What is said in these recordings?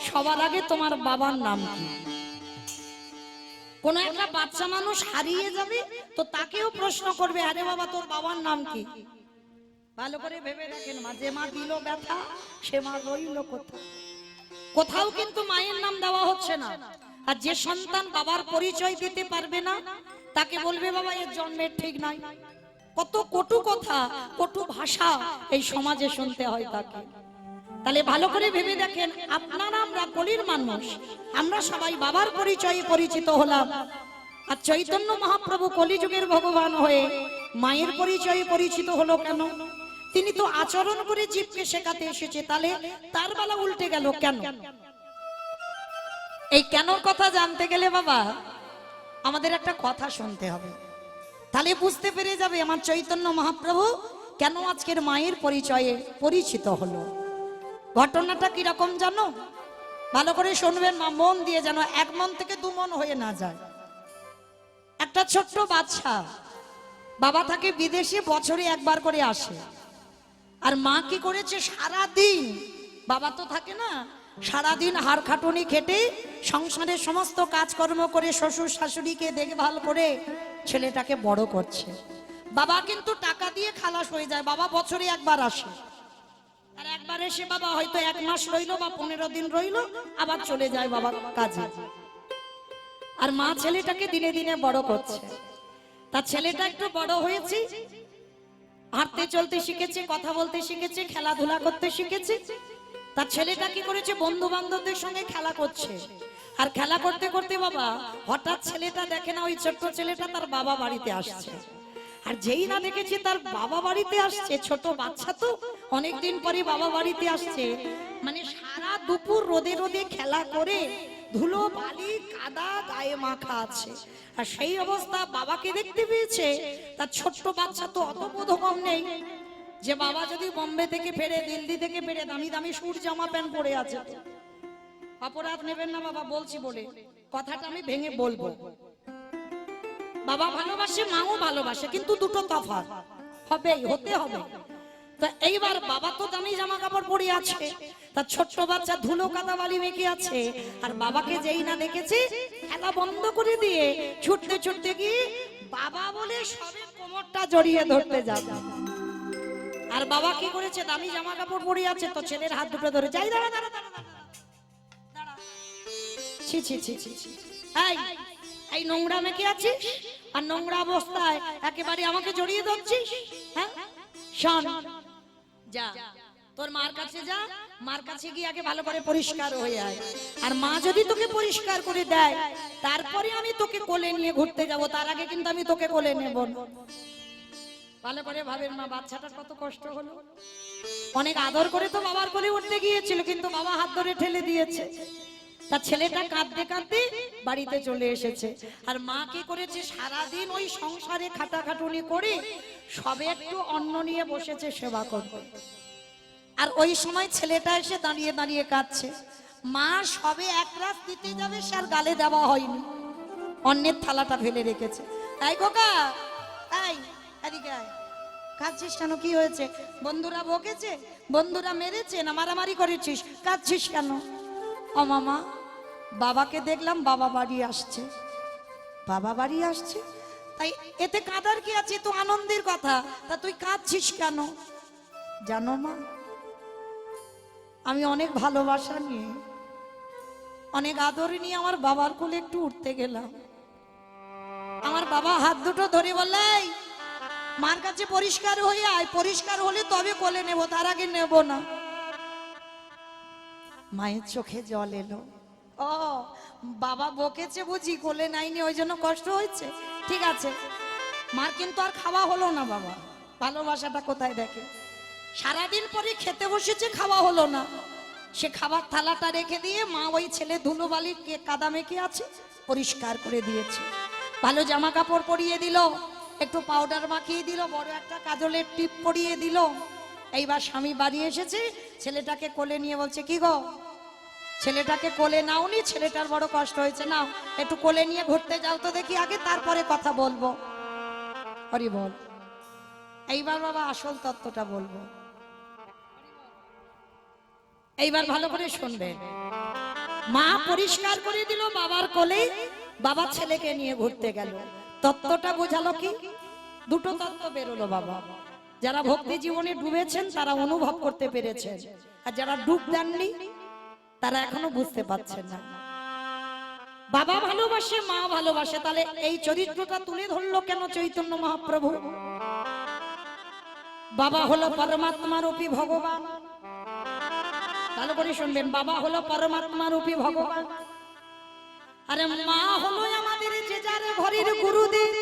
সবার আগে তোমার বাবার নাম কি? কোন একটা বাচ্চা মানুষ হারিয়ে যাবে তো তাকেও প্রশ্ন করবে, আরে বাবা তোর বাবার নাম কি? ভালো করে ভেবে দেখেন, মা যে মা দিল ব্যথা সে মা রইল কোথাও? কোথাও কিন্তু মায়ের নাম দেওয়া হচ্ছে না। আর যে সন্তান বাবার পরিচয় দিতে পারবে না তাকে বলবে বাবা এর জন্মের ঠিক নাই। কত কটু কথা, কটু ভাষা এই সমাজে শুনতে হয় তাকে। তাহলে ভালো করে ভেবে দেখেন, আপনারা আমরা কলির মানুষ, আমরা সবাই বাবার পরিচয়ে পরিচিত হলাম। আর চৈতন্য মহাপ্রভু কলিযুগের ভগবান হয়ে মায়ের পরিচয়ে পরিচিত হলো কেন? তিনি তো আচরণ করে জীবকে শেখাতে এসেছে, তাহলে তার বেলা উল্টে গেল কেন? এই কেন কথা জানতে গেলে বাবা আমাদের একটা কথা শুনতে হবে, তাহলে বুঝতে পেরে যাবে আমার চৈতন্য মহাপ্রভু কেন আজকের মায়ের পরিচয়ে পরিচিত হলো। ঘটনাটা কিরকম জানো? ভালো করে শুনবেন মা, মন দিয়ে, যেন এক মন থেকে দু মন হয়ে না যায়। একটা ছোট্ট বাচ্চা, বাবা থাকে বিদেশে, বছরে একবার করে আসে। আর মা কি করেছে, সারা দিন, বাবা তো থাকে না, সারাদিন হাড় খাটুনি খেটে সংসারের সমস্ত কাজকর্ম করে শ্বশুর শাশুড়িকে দেখভাল করে ছেলেটাকে বড় করছে। বাবা কিন্তু টাকা দিয়ে খালাস হয়ে যায়, বাবা বছরে একবার আসে। আর একবার এসে বাবা হয়তো 1 মাস রইলো বা 15 দিন রইলো, আবার চলে যায় বাবার কাজে। আর মা ছেলেটাকে দিনে দিনে বড় করছে। তার ছেলেটা একটু বড় হয়েছে, হাঁটতে চলতে শিখেছে, কথা বলতে শিখেছে, খেলাধুলা করতে শিখেছে। তার ছেলেটা কি করেছে, বন্ধু বান্ধবদের সঙ্গে খেলা করছে। আর খেলা করতে করতে বাবা হঠাৎ ছেলেটা দেখে না, ওই ছোট্ট ছেলেটা তার বাবা বাড়িতে আসছে। আর যেই না দেখেছে তার বাবা বাড়িতে আসছে, ছোট বাচ্চা তো অনেকদিন পরে বাবা বাড়িতে আসছে, মানে সারা দুপুর রোদে রোদে খেলা করে ধুলো বালি কাদা গায়ে মাখা আছে। আর সেই অবস্থা বাবাকে দেখতে পেয়েছে। তার ছোট্ট বাচ্চা তো অত বোধগম্য নেই যে বাবা যদি বোম্বে থেকে ফেরে, দিল্লি থেকে ফেরে, দামি দামি সুট জামা প্যান্ট পরে আছে। অপরাধ নেবেন না বাবা, বলছি বলে কথাটা আমি ভেঙে বলবো। বাবা ভালোবাসে, মাও ভালোবাসে, কিন্তু দুটো তফাৎ হবেই, হতে হবে। তো এইবার বাবা তো দামি জামা কাপড় পরে আছে, তার ছোট্ট বাচ্চা ধুলো কাদা বালি মেখে আছে। আর বাবাকে যেই না দেখেছে, খেলা বন্ধ করে দিয়ে ছুটতে ছুটতে গিয়ে বাবা বলে সবে কোমরটা জড়িয়ে ধরতে যাবে। আর বাবা কি করেছে, দামি জামা কাপড় পরে আছে, তো ছেলের হাত দুটো ধরে, যাই দাঁড়া দাঁড়া দাঁড়া দাঁড়া, ছি ছি ছি ছি ছি, এই নোংরা মেখে আছিস আর নোংরা অবস্থায় একেবারে আমাকে জড়িয়ে ধরছিস? হ্যাঁ, শোন, যা তোর মার কাছে যা, মার কাছে গিয়ে আগে ভালো করে পরিষ্কার হয়ে আয়। আর মা যদি তোকে পরিষ্কার করে দেয় তারপরে আমি তোকে কোলে নিয়ে ঘুরতে যাব, তার আগে কিন্তু আমি তোকে কোলে নেব না। ভালো করে ভাবেন মা, বাচ্চাটার কত কষ্ট হলো। অনেক আদর করে তো বাবার কোলে উঠতে গিয়েছিল, কিন্তু বাবা হাত ধরে ঠেলে দিয়েছে। তার ছেলেটা কাঁদতে কাঁদতে বাড়িতে চলে এসেছে। আর মা কি করেছে, সারাদিন ওই সংসারে খাটাখাটুনি করে সবে একটু অন্ন নিয়ে বসেছে সেবা করতে। আর ওই সময় ছেলেটা এসে দাঁড়িয়ে দাঁড়িয়ে কাঁদছে। মা সবে এক রাত দিতে যাবে, সে আর গালে দেওয়া হয়নি, অন্যের থালাটা ফেলে রেখেছে। এই খোকা, এই এদিকে আয়, কাঁদছিস কেন? কি হয়েছে? বন্ধুরা বকেছে, বন্ধুরা মেরেছে, না মারামারি করেছিস? কাঁদছিস কেন? ও মামা, বাবাকে দেখলাম বাবা বাড়ি আসছে। বাবা বাড়ি আসছে তাই এতে কাঁদার কি আছে? তো আনন্দের কথা, তা তুই কাঁদছিস কেন? জানো মা, আমি অনেক ভালোবাসা নিয়ে, অনেক আদর নিয়ে আমার বাবার কোলে একটু উঠতে গেলাম। আমার বাবা হাত দুটো ধরে বললে, মার কাছে পরিষ্কার হয়ে আয়, পরিষ্কার হলে তবে কোলে নেব, তার আগে নেব না। মায়ের চোখে জল এলো। ও, বাবা বকেছে বুঝি, কোলে নাইনি ওই জন্য কষ্ট হয়েছে। ঠিক আছে, মার কিন্তু আর খাওয়া হলো না। বাবা ভালোবাসাটা কোথায় দেখে, সারাদিন পরে খেতে বসেছে, খাওয়া হলো না। সে খাবার থালাটা রেখে দিয়ে মা ওই ছেলে ধুলো বালি কাদা মেখে আছে পরিষ্কার করে দিয়েছে, ভালো জামা কাপড় পরিয়ে দিল, একটু পাউডার মাখিয়ে দিল, বড় একটা কাজলের টিপ পরিয়ে দিল। এইবার স্বামী বাড়ি এসেছে, ছেলেটাকে কোলে নিয়ে বলছে, কি গো ছেলেটাকে কোলে নাওনি? ছেলেটার বড় কষ্ট হয়েছে, নাও একটু কোলে নিয়ে ঘুরতে যাও তো দেখি আগে, তারপরে কথা বলবো। হরি বল। এইবার বাবা আসল তত্ত্বটা বলবো, এইবার ভালো করে শুনবেন। মা পরিষ্কার করে দিল বাবার কোলে, বাবা ছেলেকে নিয়ে ঘুরতে গেল। তত্ত্বটা বোঝালো কি? দুটো তত্ত্ব বেরোলো বাবা। যারা ভক্তি জীবনে ডুবেছেন তারা অনুভব করতে পেরেছেন, আর যারা ডুব দেননি তারা এখনো বুঝতে পারছেন না। বাবা ভালোবাসে, মা ভালোবাসে, তাহলে এই চরিত্রটা তুলে ধরলো কেন চৈতন্য মহাপ্রভু? বাবা হলো পরমাত্মা রূপী ভগবান। ভালো করে শুনবেন, বাবা হলো পরমাত্মা রূপী ভগবান, আরে মা হলো আমাদের যে যার ঘরের গুরুদেব।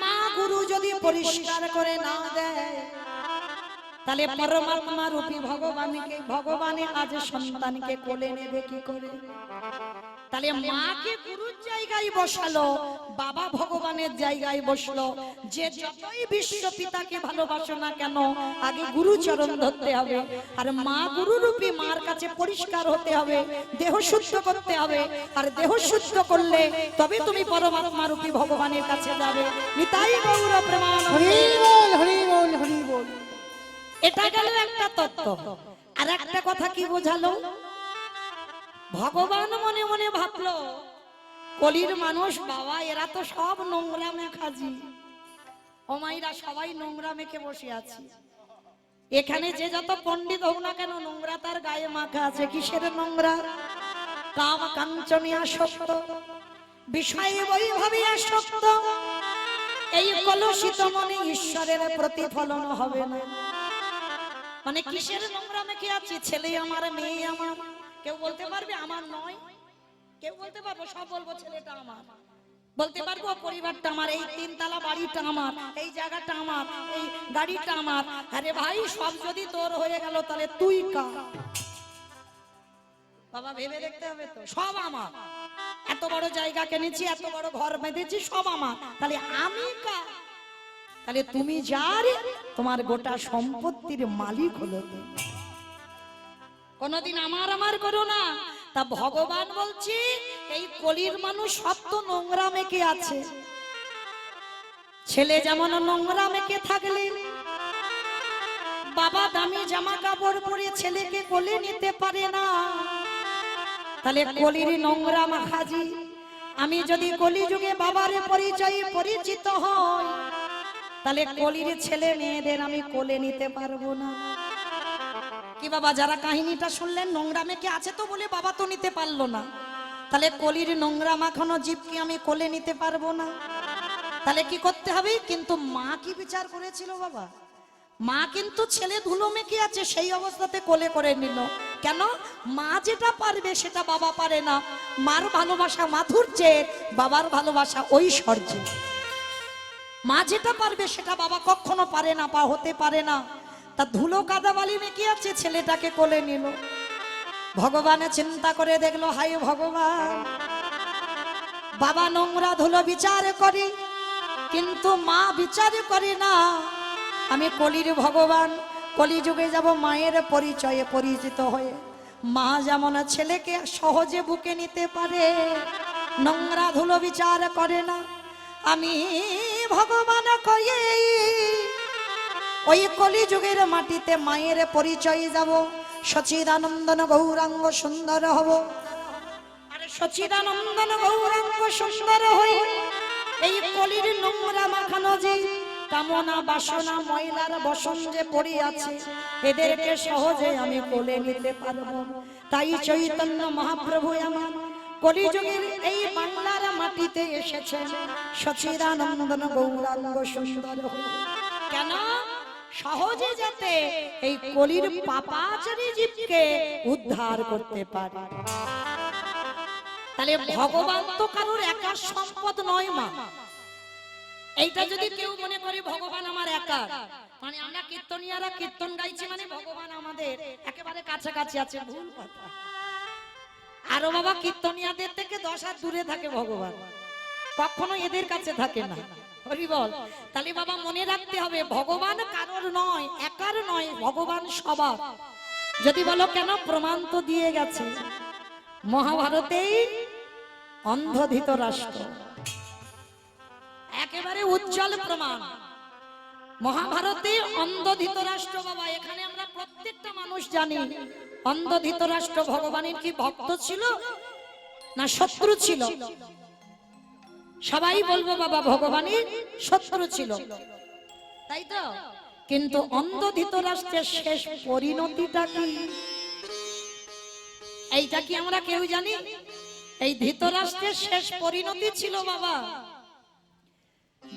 মা গুরু যদি পরিষ্কার করে না দেয়, তাহলে পরমাত্মা রূপী ভগবানে আজ সন্তানকে কোলে নেবে কি করে? তাহলে মাকে গুরুর জায়গায় বসালো, বাবা ভগবানের জায়গায় বসলো। যে যতই বিশ্ব পিতাকে ভালোবাসো না কেন, আগে গুরু চরণ ধরতে হবে। আর মা গুরু রূপী মার কাছে পরিষ্কার হতে হবে, দেহ শুদ্ধ করতে হবে। আর দেহ শুদ্ধ করলে তবে তুমি পরমাত্মা রূপী ভগবানের কাছে যাবে। নিতাই গৌর প্রেমানন্দে। হরি বল, হরি বল, হরি বল। এটা গেল একটা তত্ত্ব। আর একটা কথা কি বোঝালো? ভগবান মনে মনে ভাবলো, কলির মানুষ বাবা এরা তো সব নোংরা মেখাজি, ও মাইরা সবাই নোংরা মেখে বসে আছে। এখানে যে যত পণ্ডিত হোক না কেন, নোংরা তার গায়ে মাখা আছে। কিসের নোংরা? কাম কাঞ্চনে আসক্ত, বিষয়ে বৈভবে আসক্ত। এই কলুষিত মনে ঈশ্বরের প্রতিফলন হবে না। মানে কিসের নোংরা মেখে আছে? ছেলে আমার, মেয়ে আমার। কেউ বলতে পারবে আমার নয়? কেউ বলতে পারবো? সব বলবো ছেলেটা আমার, বলতে পারবো পরিবারটা আমার, এই তিনতলা বাড়িটা আমার, এই জায়গাটা আমার, এই গাড়িটা আমার। আরে ভাই, সব যদি তোর হয়ে গেল তাহলে তুই কার? বাবা ভেবে দেখতে হবে তো, সব আমার। এত বড় জায়গা কিনেছি, এত বড় ঘর বেঁধেছি, সব আমার, তাহলে আমি কার? তাহলে তুমি যার, তোমার গোটা সম্পত্তির মালিক হলো তুমি। কোনদিন আমার আমার করো না। তা ভগবান বলছি, এই কলির মানুষ সব তো নোংরা মেখে আছে। ছেলে যেমন নোংরা মেখে থাকলে বাবা দামি জামা কাপড় পরে ছেলেকে কোলে নিতে পারে না, তাহলে কলির নোংরা মাখাজি আমি যদি কলিযুগে বাবারে পরিচয়ে পরিচিত হই, তাহলে কলির ছেলে মেয়েদের আমি কোলে নিতে পারবো না। কি বাবা, যারা কাহিনীটা শুনলেন, নোংরা মেখে আছে তো বলে বাবা তো নিতে পারলো না, তাহলে কলির নোংরা মাখানো জীবকে আমি কোলে নিতে পারবো না। তাহলে কি করতে হবে? কিন্তু মা কি বিচার করেছিল বাবা? মা কিন্তু ছেলে ধুলো মেখে আছে সেই অবস্থাতে কোলে করে নিল। কেন? মা যেটা পারবে সেটা বাবা পারে না। মার ভালোবাসা মাধুর্যের, বাবার ভালোবাসা ঐশ্বর্যের। মা যেটা পারবে সেটা বাবা কখনো পারে না, বা হতে পারে না। তা ধুলো কাদা বালি মেখে আছে, ছেলেটাকে কোলে নিল। ভগবানে চিন্তা করে দেখলো, হাই ভগবান, বাবা নোংরা ধুলো বিচার করে, কিন্তু মা বিচার করে না। আমি কলির ভগবান, কলিযুগে যাব মায়ের পরিচয়ে পরিচিত হয়ে। মা যেমন ছেলেকে সহজে বুকে নিতে পারে, নোংরা ধুলো বিচার করে না, আমি ভগবান কয়ে ওই কলিযুগের মাটিতে মায়ের পরিচয়ে যাব। সচিদানন্দন গৌরাঙ্গ সুন্দর হব। আরে সচিদানন্দন গৌরাঙ্গ সুন্দর হই এই কলির নোংরা মাখানো যে কামনা বাসনা ময়লার বসন যে পড়ে আছে, এদেরকে সহজে আমি কোলে নিতে পারবো। তাই চৈতন্য মহাপ্রভু আমার কলিযুগের এই বাংলার মাটিতে এসেছেন। সচিদানন্দন গৌরাঙ্গ সুন্দর হই। কেন? সহজে যাতে এই কলির পাপাচারী জীবকে উদ্ধার করতে পারে। তাহলে ভগবান তো কারোর একার সম্পদ নয় মা। এইটা যদি কেউ মনে করে ভগবান আমার একার, মানে আমরা কীর্তনিয়ারা কীর্তন গাইছি মানে ভগবান আমাদের একেবারে কাছাকাছি আছে, ভুল কথা। আরো বাবা কীর্তনিয়াদের থেকে 10 হাত দূরে থাকে ভগবান, কখনো এদের কাছে থাকে না। হরি বল। তাহলে বাবা মনে রাখতে হবে, ভগবান কারোর নয়, একার নয়, ভগবান সবার। যদি বলো কেন, প্রমাণ তো দিয়ে গেছে মহাভারতেই। অন্ধ ধৃতরাষ্ট্র একেবারে উজ্জ্বল প্রমাণ। মহাভারতে অন্ধ ধৃতরাষ্ট্র বাবা, এখানে আমরা প্রত্যেকটা মানুষ জানি অন্ধ ধৃতরাষ্ট্র ভগবানের কি ভক্ত ছিল না শত্রু ছিল? সবাই বলবো বাবা ভগবানের শত্রু ছিল, তাই তো? কিন্তু অন্ধ ধৃতরাষ্ট্রের শেষ পরিণতিটা কি, এইটা কি আমরা কেউ জানি? এই ধৃতরাষ্ট্রের শেষ পরিণতি ছিল বাবা,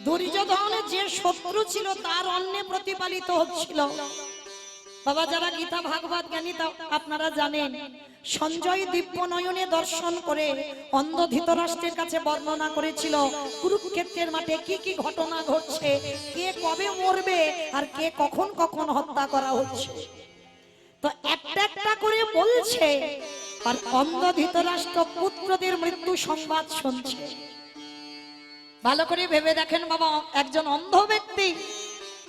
দুর্যোধন যে শত্রু ছিল তার অন্নে প্রতিপালিত হচ্ছিল। বাবা যারা গীতা ভাগবত জ্ঞানী তা আপনারা জানেন, সঞ্জয় দিব্য নয়নে দর্শন করে অন্ধ ধৃতরাষ্ট্রের কাছে বর্ণনা করেছিল কুরুক্ষেত্রের মাঠে কি কি ঘটনা ঘটছে, কে কবে মরবে আর কে কখন কখন হত্যা করা হচ্ছে। তো একটা একটা করে বলছে, আর অন্ধ ধৃতরাষ্ট্র পুত্রদের মৃত্যু সংবাদ শুনছে। ভালো করে ভেবে দেখেন বাবা, একজন অন্ধ ব্যক্তি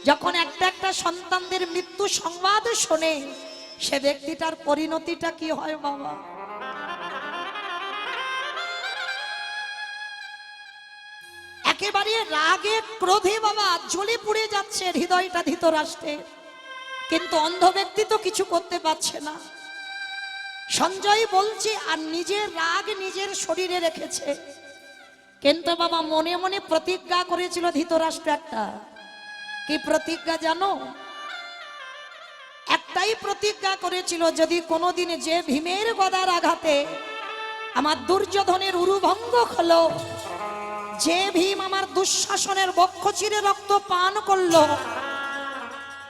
যখন একটা একটা সন্তানদের মৃত্যু সংবাদ শোনে, সে ব্যক্তিটার পরিণতিটা কি হয় বাবা? একেবারে রাগে ক্রোধে বাবা জ্বলে পুড়ে যাচ্ছে হৃদয়টা ধৃতরাষ্ট্রের, কিন্তু অন্ধ ব্যক্তি তো কিছু করতে পারছে না। সঞ্জয় বলছে আর নিজের রাগ নিজের শরীরে রেখেছে, কিন্তু বাবা মনে মনে প্রতিজ্ঞা করেছিল ধৃতরাষ্ট্র একটা। কি প্রতিজ্ঞা জানো? একটাই প্রতিজ্ঞা করেছিল, যদি কোনোদিন যে ভীমের গদার আঘাতে আমার দুর্যোধনের উরুভঙ্গ হলো, যে ভীম আমার দুঃশাসনের বক্ষ চিরে রক্ত পান করলো,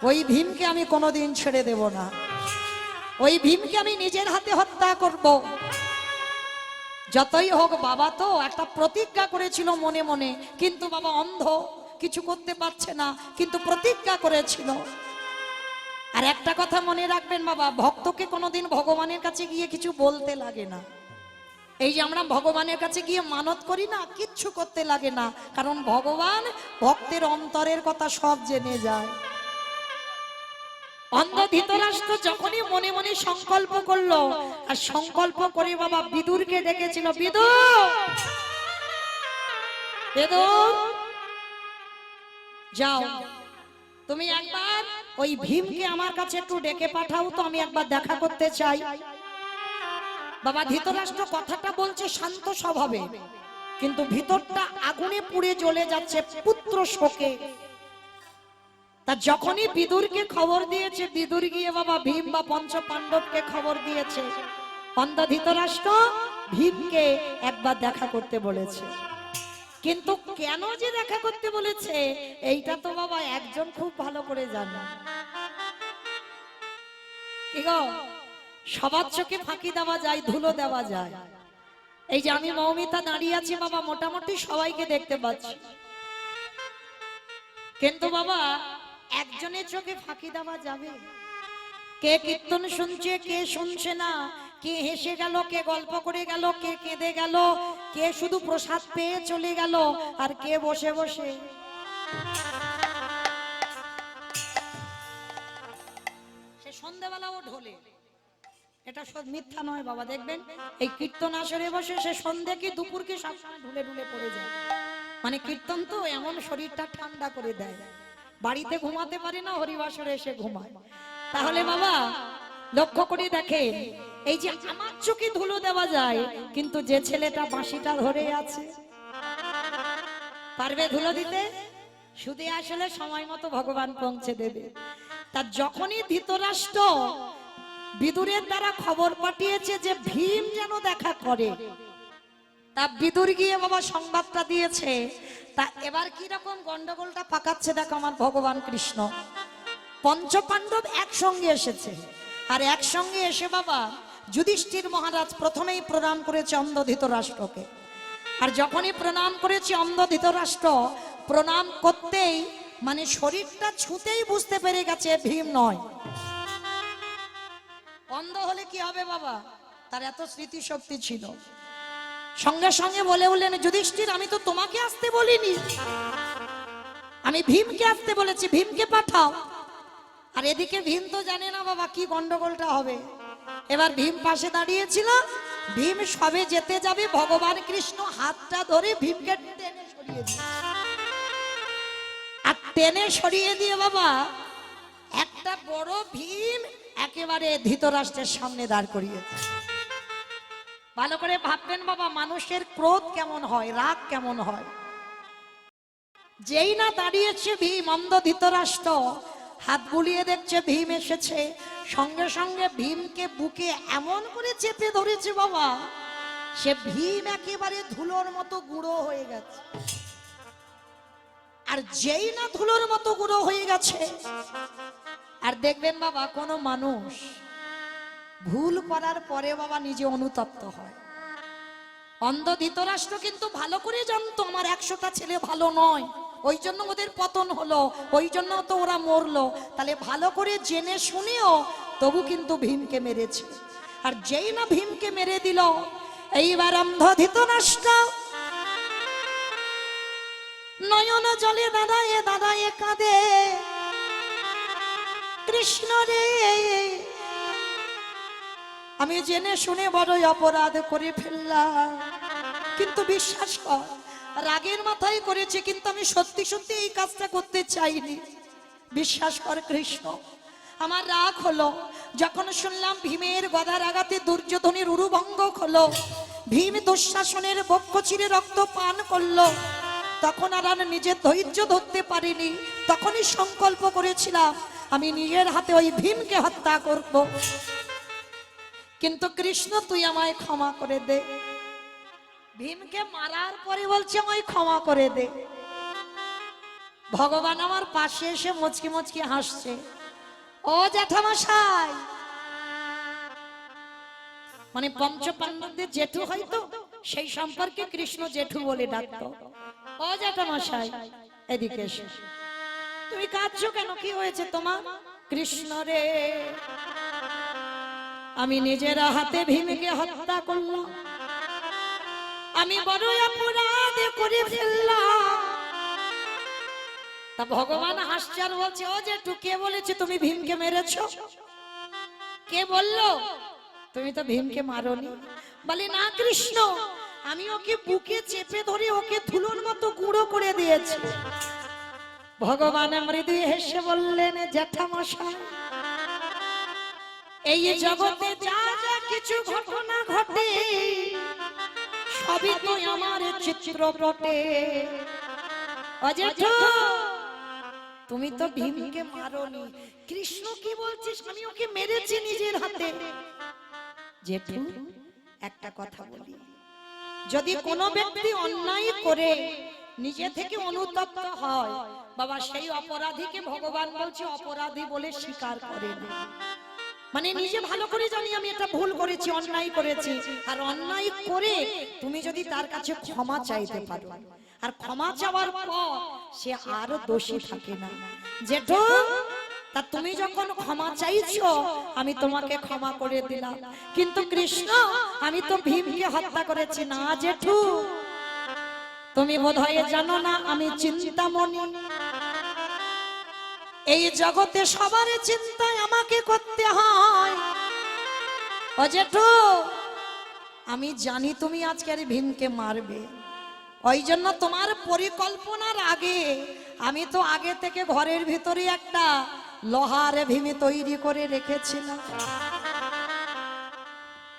ওই ভীমকে আমি কোনোদিন ছেড়ে দেব না, ওই ভীমকে আমি নিজের হাতে হত্যা করব। যতই হোক বাবা তো একটা প্রতিজ্ঞা করেছিল মনে মনে, কিন্তু বাবা অন্ধ কিছু করতে পারছে না, কিন্তু প্রতিজ্ঞা করেছিল। আর একটা কথা মনে রাখবেন বাবা, ভক্তকে কোনোদিন ভগবানের কাছে গিয়ে কিছু বলতে লাগে না। এই যে আমরা ভগবানের কাছে গিয়ে মানত করি না, কিচ্ছু করতে লাগে না, কারণ ভগবান ভক্তের অন্তরের কথা সব জেনে যায়। অন্ধ ধৃতরাষ্ট্র যখনই মনে মনে সংকল্প করলো, আর সংকল্প করে বাবা বিদুরকে ডেকেছিল, বিদুর বিদুর যাও, তুমি একবার ওই ভীমকে আমার কাছে একটু ডেকে পাঠাও তো, আমি একবার দেখা করতে চাই। বাবা ধৃতরাষ্ট্র কথাটা বলছে শান্ত স্বভাবে, কিন্তু ভিতরটা আগুনে পুড়ে জ্বলে যাচ্ছে পুত্র শোকে। তা যখনই বিদুরকে খবর দিয়েছে, বিদুর গিয়ে বাবা ভীম বা পঞ্চ পাণ্ডবকে খবর দিয়েছে, অন্ধ ধৃতরাষ্ট্র ভীমকে একবার দেখা করতে বলেছে। কিন্তু কেন যে দেখা করতে বলেছে এইটা তো বাবা একজন খুব ভালো করে জানে। কি গো, সবার চোখে ফাঁকি দেওয়া যায়, ধুলো দেওয়া যায়। এই যে আমি মৌমিতা দাঁড়িয়ে আছি বাবা, মোটামুটি সবাইকে দেখতে পাচ্ছি, কিন্তু বাবা একজনের চোখে ফাঁকি দেওয়া যাবে? কে কীর্তন শুনছে, কে শুনছে না, কে হেসে গেল, কে গল্প করে গেল, কে কেঁদে গেল, কে শুধু প্রসাদ পেয়ে চলে গেল, আর কে বসে বসে সে সন্ধ্যাবেলাও ঢোলে। এটা মিথ্যা নয় বাবা, দেখবেন এই কীর্তন আসরে বসে সে সন্ধ্যে কি দুপুর কি সবসময় ঢুলে ঢুলে পড়ে যায়। মানে কীর্তন তো এমন শরীরটা ঠান্ডা করে দেয়, বাড়িতে ঘুমাতে পারে না, হরিবাসরে এসে ঘুমায়। তাহলে বাবা লক্ষ্য করে দেখেন, এই যে আমার চোখে ধুলো দেওয়া যায়, কিন্তু যে ছেলেটা বাঁশিটা ধরে আছে পারবে ধুলো দিতে? শুধু আসলে সময় মতো ভগবান পৌঁছে দেবে। তা যখনই ধৃতরাষ্ট্র বিদুরের দ্বারা খবর পাঠিয়েছে যে ভীম যেন দেখা করে, তা বিদুর গিয়ে বাবা সংবাদটা দিয়েছে। তা এবার কি রকম গন্ডগোলটা পাকাচ্ছে দেখো আমার ভগবান কৃষ্ণ। পঞ্চ পাণ্ডব একসঙ্গে এসেছে, আর একসঙ্গে এসে বাবা যুধিষ্ঠির মহারাজ প্রথমেই প্রণাম করেছে অন্ধ ধৃতরাষ্ট্রকে। আর যখনই প্রণাম করেছে অন্ধ ধৃতরাষ্ট্র, প্রণাম করতেই মানে শরীরটা ছুঁতেই বুঝতে পেরে গেছে ভীম নয়। অন্ধ হলে কি হবে বাবা, তার এত স্মৃতিশক্তি ছিল। সঙ্গে সঙ্গে বলে উঠলেন, যুধিষ্ঠির আমি তো তোমাকে আসতে বলিনি, আমি ভীমকে আসতে বলেছি, ভীমকে পাঠাও। আর এদিকে ভীম তো জানে না বাবা কি গন্ডগোলটা হবে। এবার ভীম পাশে দাঁড়িয়েছিল, ভীম সবে যেতে যাবে, ভগবান কৃষ্ণ হাতটা ধরে ভীমকে টেনে সরিয়ে দিয়ে, আর টেনে সরিয়ে দিয়ে বাবা একটা একটা বড় ভীম একেবারে ধৃতরাষ্ট্রের সামনে দাঁড় করিয়েছে। ভালো করে ভাববেন বাবা, মানুষের ক্রোধ কেমন হয়, রাগ কেমন হয়। যেই না দাঁড়িয়েছে ভীম, অন্ধ ধৃতরাষ্ট্র হাত বুলিয়ে দেখছে ভীম এসেছে, সঙ্গে সঙ্গে ভীমকে বুকে এমন করে চেপে ধরেছে বাবা, সে ভীম একেবারে ধুলোর মতো গুঁড়ো হয়ে গেছে। আর যেই না ধুলোর মতো গুঁড়ো হয়ে গেছে, আর দেখবেন বাবা কোনো মানুষ ভুল করার পরে বাবা নিজে অনুতপ্ত হয়। অন্ধ ধৃতরাষ্ট্র কিন্তু ভালো করে জানতো আমার 100টা ছেলে ভালো নয়, ওই জন্য ওদের পতন হলো, ওই জন্য তো ওরা মরলো। তাহলে ভালো করে জেনে শুনেও তবু কিন্তু ভীমকে মেরেছে। আর যেই না ভীমকে মেরে দিল, এইবার অন্ধ ধৃতরাষ্ট্র নয়ন জলে দাঁড়ায়ে দাঁড়ায়ে কাঁদে, কৃষ্ণ রে আমি জেনে শুনে বড়ই অপরাধ করে ফেললাম, কিন্তু বিশ্বাস কর রাগের মাথায় করেছে, কিন্তু আমি সত্যি সত্যি এই কাজটা করতে চাইনি। বিশ্বাস কর কৃষ্ণ, আমার রাগ হলো যখন শুনলাম ভীমের গদার আঘাতে দুর্যোধনের উরুভঙ্গ হলো, ভীম দুঃশাসনের বক্ষ চিরে রক্ত পান করলো। তখন আর নিজের ধৈর্য ধরতে পারিনি, তখনই সংকল্প করেছিলাম আমি নিজের হাতে ওই ভীমকে হত্যা করব। কিন্তু কৃষ্ণ তুই আমায় ক্ষমা করে দে। ভীমকে মারার পরে বলছে আমায় ক্ষমা করে দে। ভগবান আমার পাশে এসে মুচকি মুচকি হাসছে, ও জ্যাঠামশাই, মানে পঞ্চপাণ্ডবদের জেঠু হয়তো, সেই সম্পর্কে কৃষ্ণ জেঠু বলে ডাকতো। ও জ্যাঠামশাই এদিকে এসে, তুমি কাঁদছো কেন, কি হয়েছে তোমার? কৃষ্ণ রে আমি নিজের হাতে ভীমকে হত্যা করলাম, আমি বড় অপরাধ করে ফেললাম। তা ভগবান হাসছে আর বলছে, ও জেঠু কে বলেছে তুমি ভীমকে মেরেছো? কে বললো? তুমি তো ভীমকে মারোনি। বলে না কৃষ্ণ, আমি ওকে বুকে চেপে ধরে ওকে ধুলোর মতো গুঁড়ো করে দিয়েছি। ভগবান মৃদু হেসে বললেন, জ্যাঠামশাই এই জগতে যা যা কিছু ঘটনা ঘটে সবই তো আমার চিত্রপটে। ও জেঠু তুমি তো ভীমকে মারোনি। কৃষ্ণ কি বলছিস? আমি ওকে মেরেছি নিজের হাতে। জেঠু একটা কথা বলি, যদি কোনো ব্যক্তি অন্যায় করে নিজে থেকে অনুতপ্ত হয় বাবা, সেই অপরাধীকে ভগবান বলছে অপরাধী বলে স্বীকার করে না। মানে নিজে ভালো করে জানি আমি এটা ভুল করেছি, অন্যায় করেছি, আর অন্যায় করে তুমি যদি তার কাছে ক্ষমা চাইতে পারো, আর ক্ষমা চাওয়ার পর সে আর দোষী থাকে না। জেঠু তা তুমি যখন ক্ষমা চাইছো আমি তোমাকে ক্ষমা করে দিলাম, কিন্তু কৃষ্ণ আমি তো ভীমকে হত্যা করেছি না। জেঠু তুমি বোধহয় জানো না আমি চিন্তামণি, এই জগতে সবার চিন্তায় আমাকে করতে হয়। ও জেঠু আমি জানি তুমি আজকে আর ভীমকে মারবে, ওই জন্য তোমার পরিকল্পনার আগে আমি তো আগে থেকে ঘরের ভিতরে একটা লোহার ভীম তৈরি করে রেখেছিলাম।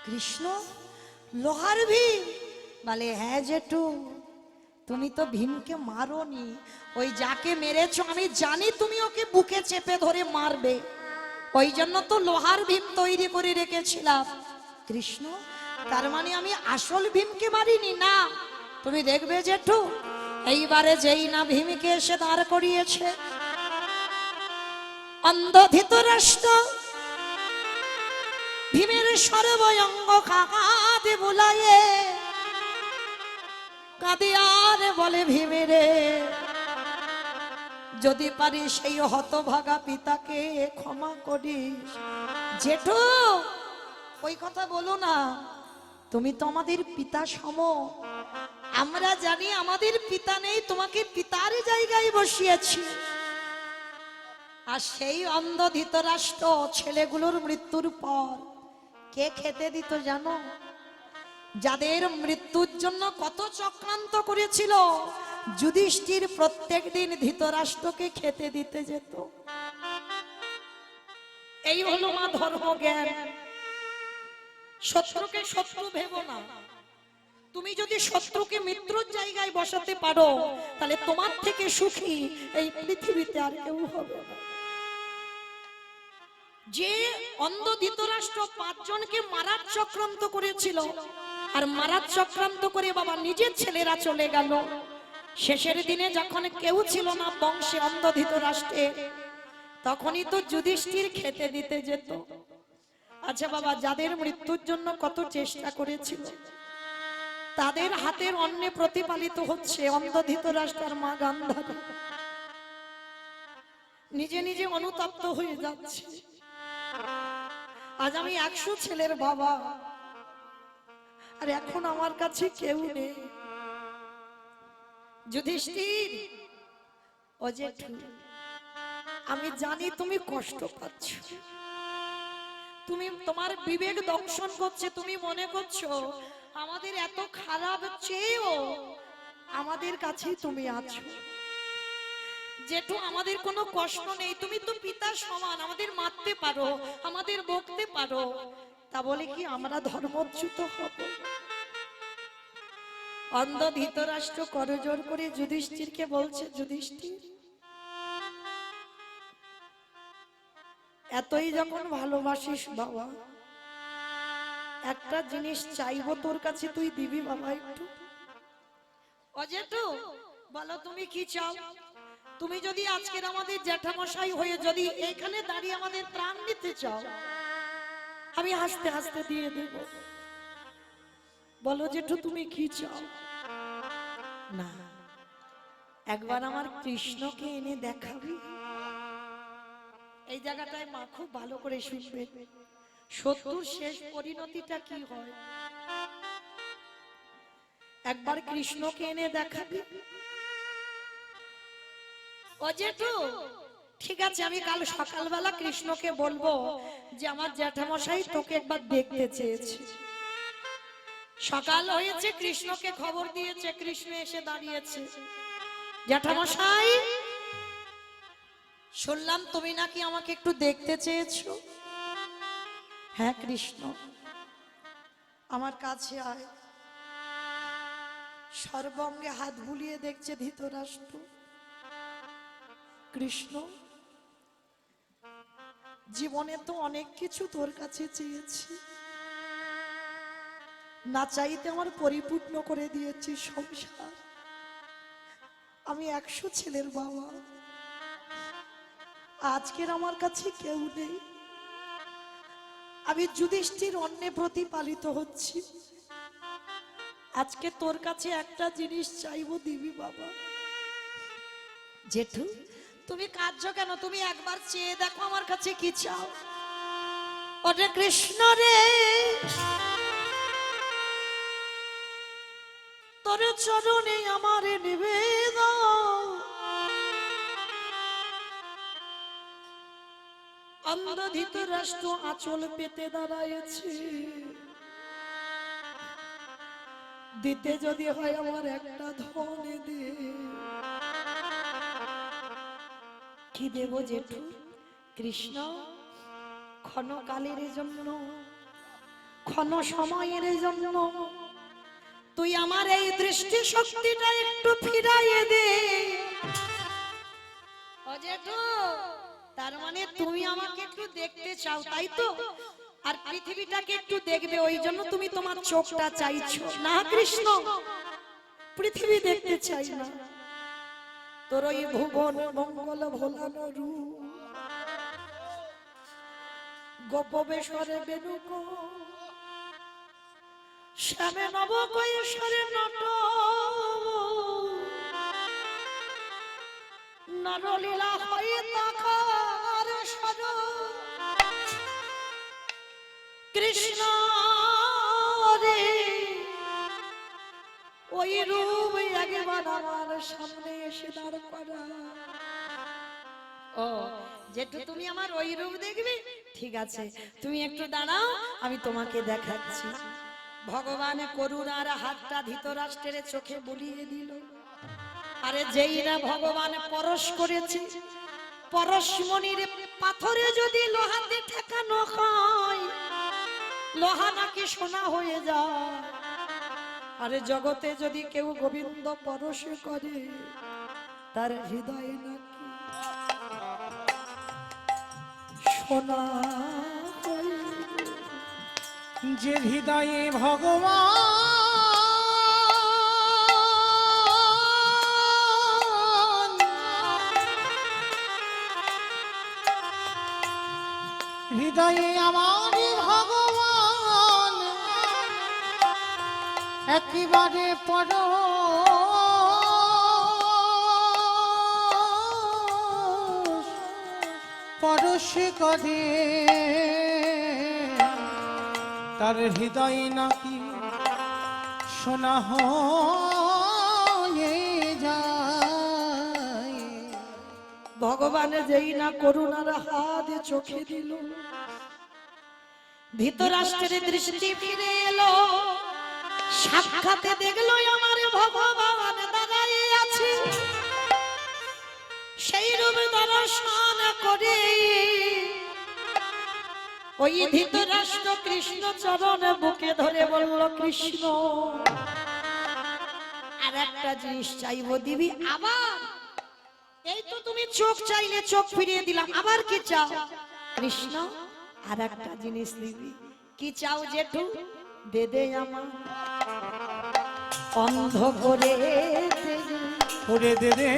কৃষ্ণ লোহার ভীম? বলে হ্যাঁ জেঠু, তুমি তো ভীমকে মারোনি, ওই যাকে মেরেছো আমি জানি তুমি ওকে বুকে চেপে ধরে মারবে, ওই জন্য তো লোহার ভীম তৈরি করে রেখেছিলাম। কৃষ্ণ তার মানে আমি আসল ভীমকে মারিনি? না, তুমি দেখবে জেঠু এইবারে যেই না ভীমকে এসে দাঁড় করিয়েছে, অন্ধ ধৃতরাষ্ট্র ভীমের সর্বঙ্গ কাঁদে বুলায়ে কাঁদে আর বলে, ভীমেরে যদি পারি সেই হতভাগা পিতাকে ক্ষমা করিস। জেঠু ওই কথা বলো না, তুমি তো আমাদের পিতা সম, আমরা জানি আমাদের পিতা নেই, তোমাকে পিতার জায়গায় বসিয়েছি। আর সেই অন্ধ ধৃতরাষ্ট্র ছেলেগুলোর মৃত্যুর পর কে খেতে দিত জানো? যাদের মৃত্যুর জন্য কত চক্রান্ত করেছিল, যুধিষ্ঠির প্রত্যেক দিন ধৃতরাষ্ট্রকে খেতে দিতে যেত। এই হলো মা ধর্ম জ্ঞান। শত্রুকে শত্রু ভেবো না। তুমি যদি শত্রুকে মিত্রর জায়গায় বসাতে পারো, তাহলে তোমার থেকে সুখী এই পৃথিবীতে আর কেউ হবে না। যে অন্ধ ধৃতরাষ্ট্র 5 জনকে মারার চক্রান্ত করেছিল, আর মারার চক্রান্ত করে বাবা নিজের ছেলেরা চলে গেল, শেষের দিনে যখন কেউ ছিল না বংশে অন্ধ ধৃতরাষ্ট্রের, তখনই তো যুধিষ্ঠির খেতে দিতে যেত। আচ্ছা বাবা, যাদের মৃত্যুর জন্য কত চেষ্টা করেছিল, তাদের হাতের অন্নে প্রতিপালিত হচ্ছে অন্ধ ধৃতরাষ্ট্রের মা গান্ধারী। নিজে নিজে অনুতপ্ত হয়ে যাচ্ছে। আজ আমি 100 ছেলের বাবা, আর এখন আমার কাছে কেউ নেই। যুধিষ্ঠির, ও জেঠু, আমি জানি তুমি কষ্ট পাচ্ছ, তুমি তোমার বিবেক দংশন করছে, তুমি মনে করছো আমাদের এত খারাপ চেয়েও আমাদের কাছেই তুমি আছো। জেঠু, আমাদের কোনো কষ্ট নেই, তুমি তো পিতার সমান, আমাদের মারতে পারো, আমাদের বকতে পারো, তা বলে কি আমরা ধর্মচ্যুত হব? অন্ধ ধৃতরাষ্ট্র করজোড় করে যুধিষ্ঠিরকে বলছে, যুধিষ্ঠির, এতই যখন ভালোবাসিস বাবা, একটা জিনিস চাইবো তোর কাছে, তুই দিবি বাবা একটু? ও জেঠু, বলো তুমি কি চাও? তুমি যদি আজকের আমাদের জ্যাঠামশাই হয়ে যদি এখানে দাঁড়িয়ে আমাদের প্রাণ দিতে চাও, আমি হাসতে হাসতে দিয়ে দেব। বলো জেঠু তুমি কি চাও? না, একবার আমার কৃষ্ণকে এনে দেখাবি। এই জায়গাটায় মা খুব ভালো করে শুনবে, শত্রুর শেষ পরিণতিটা কি হয়। একবার কৃষ্ণকে এনে দেখাবি। ও জেঠু, ঠিক আছে, আমি কাল সকালবেলা কৃষ্ণকে বলবো যে আমার জ্যাঠামশাই তোকে একবার দেখতে চেয়েছে। সকাল হয়েছে, কৃষ্ণকে খবর দিয়েছে, কৃষ্ণ এসে দাঁড়িয়েছে। জ্যাঠামশাই, শুনলাম তুমি নাকি আমাকে একটু দেখতে চেয়েছো। হ্যাঁ কৃষ্ণ, আমার কাছে আয়। সর্বঙ্গে হাত বুলিয়ে দেখছে ধৃতরাষ্ট্র। কৃষ্ণ, জীবনে তো অনেক কিছু তোর কাছে চেয়েছি, না চাইতে আমার পরিপূর্ণ করে দিয়েছি সংসার। আমি 100 ছেলের বাবা, আজকের আমার কাছে কেউ নেই। আমি যুধিষ্ঠির অন্নে প্রতিপালিত হচ্ছি। আজকে তোর কাছে একটা জিনিস চাইবো, দিবি বাবা? জেঠু, তুমি কাঁদছো কেন? তুমি একবার চেয়ে দেখো আমার কাছে কি চাও। ওরে কৃষ্ণ রে, তোর চরণে আমার নিবেদন। অন্ধ ধৃতরাষ্ট্র আঁচল পেতে দাঁড়াইছে। দিতে যদি হয় আমার একটা ধনে দে। কি দেব জেঠু? কৃষ্ণ, ক্ষণকালের জন্য, ক্ষণ সময়ের জন্য তুই আমার এই দৃষ্টি শক্তিটা একটু ফিরাইয়ে দে। ও জেঠু, তার মানে তুমি আমাকে একটু দেখতে চাও, তাই তো? আর পৃথিবীটাকে একটু দেখবে, ওই জন্য তুমি তোমার চোখটা চাইছো না কৃষ্ণ? পৃথিবী দেখতে চাই না, তোর ওই ভুবন মঙ্গল ভোলানো রূপ, গোপবেশ্বরে বেনুক, শ্যামে নব কৈশোরে নট, নরলীলা হয়ে তাকার সর। কৃষ্ণ রে, ওই রূপ একবার আমার সামনে এসে দাঁড় করা। ও জেঠু, তুমি আমার ওই রূপ দেখবে? ঠিক আছে, তুমি একটু দাঁড়াও, আমি তোমাকে দেখাচ্ছি। ভগবান করুণার হাতটা ধৃতরাষ্ট্রের চোখে বুলিয়ে দিল। আরে যেই না ভগবান পরশ করেছে, পরশমণির পাথরে যদি লোহাতে ঠেকানো হয় লোহা নাকি সোনা হয়ে যায়। আরে জগতে যদি কেউ গোবিন্দ পরশ করে তার হৃদয়ে নাকি সোনা হয়ে যে হৃদয়ে ভগবান হৃদয়ে আমার ভগবান একেবারে পরশ করে তার হৃদয় নাকি সোনা হয়ে যায়। ভগবানের যেই না করুণার হাত চোখে দিল ধৃতরাষ্ট্রের দৃষ্টি ফিরে এলো সাক্ষাতে দেখলো আমার ভগবান দাঁড়াই আছে। সেই রূপ দর্শন করে ওই ধৃতরাষ্ট্র কৃষ্ণ চরণ বুকে ধরে বলল কৃষ্ণ আর একটা জিনিস চাইবো দিবি? আবার এই তো তুমি চোখ চাইলে চোখ ফিরিয়ে দিলাম, আবার কি চাও? কৃষ্ণ আর একটা জিনিস দিবি। কি চাও জেঠু? দে দে আমার অন্ধ করে করে দে রে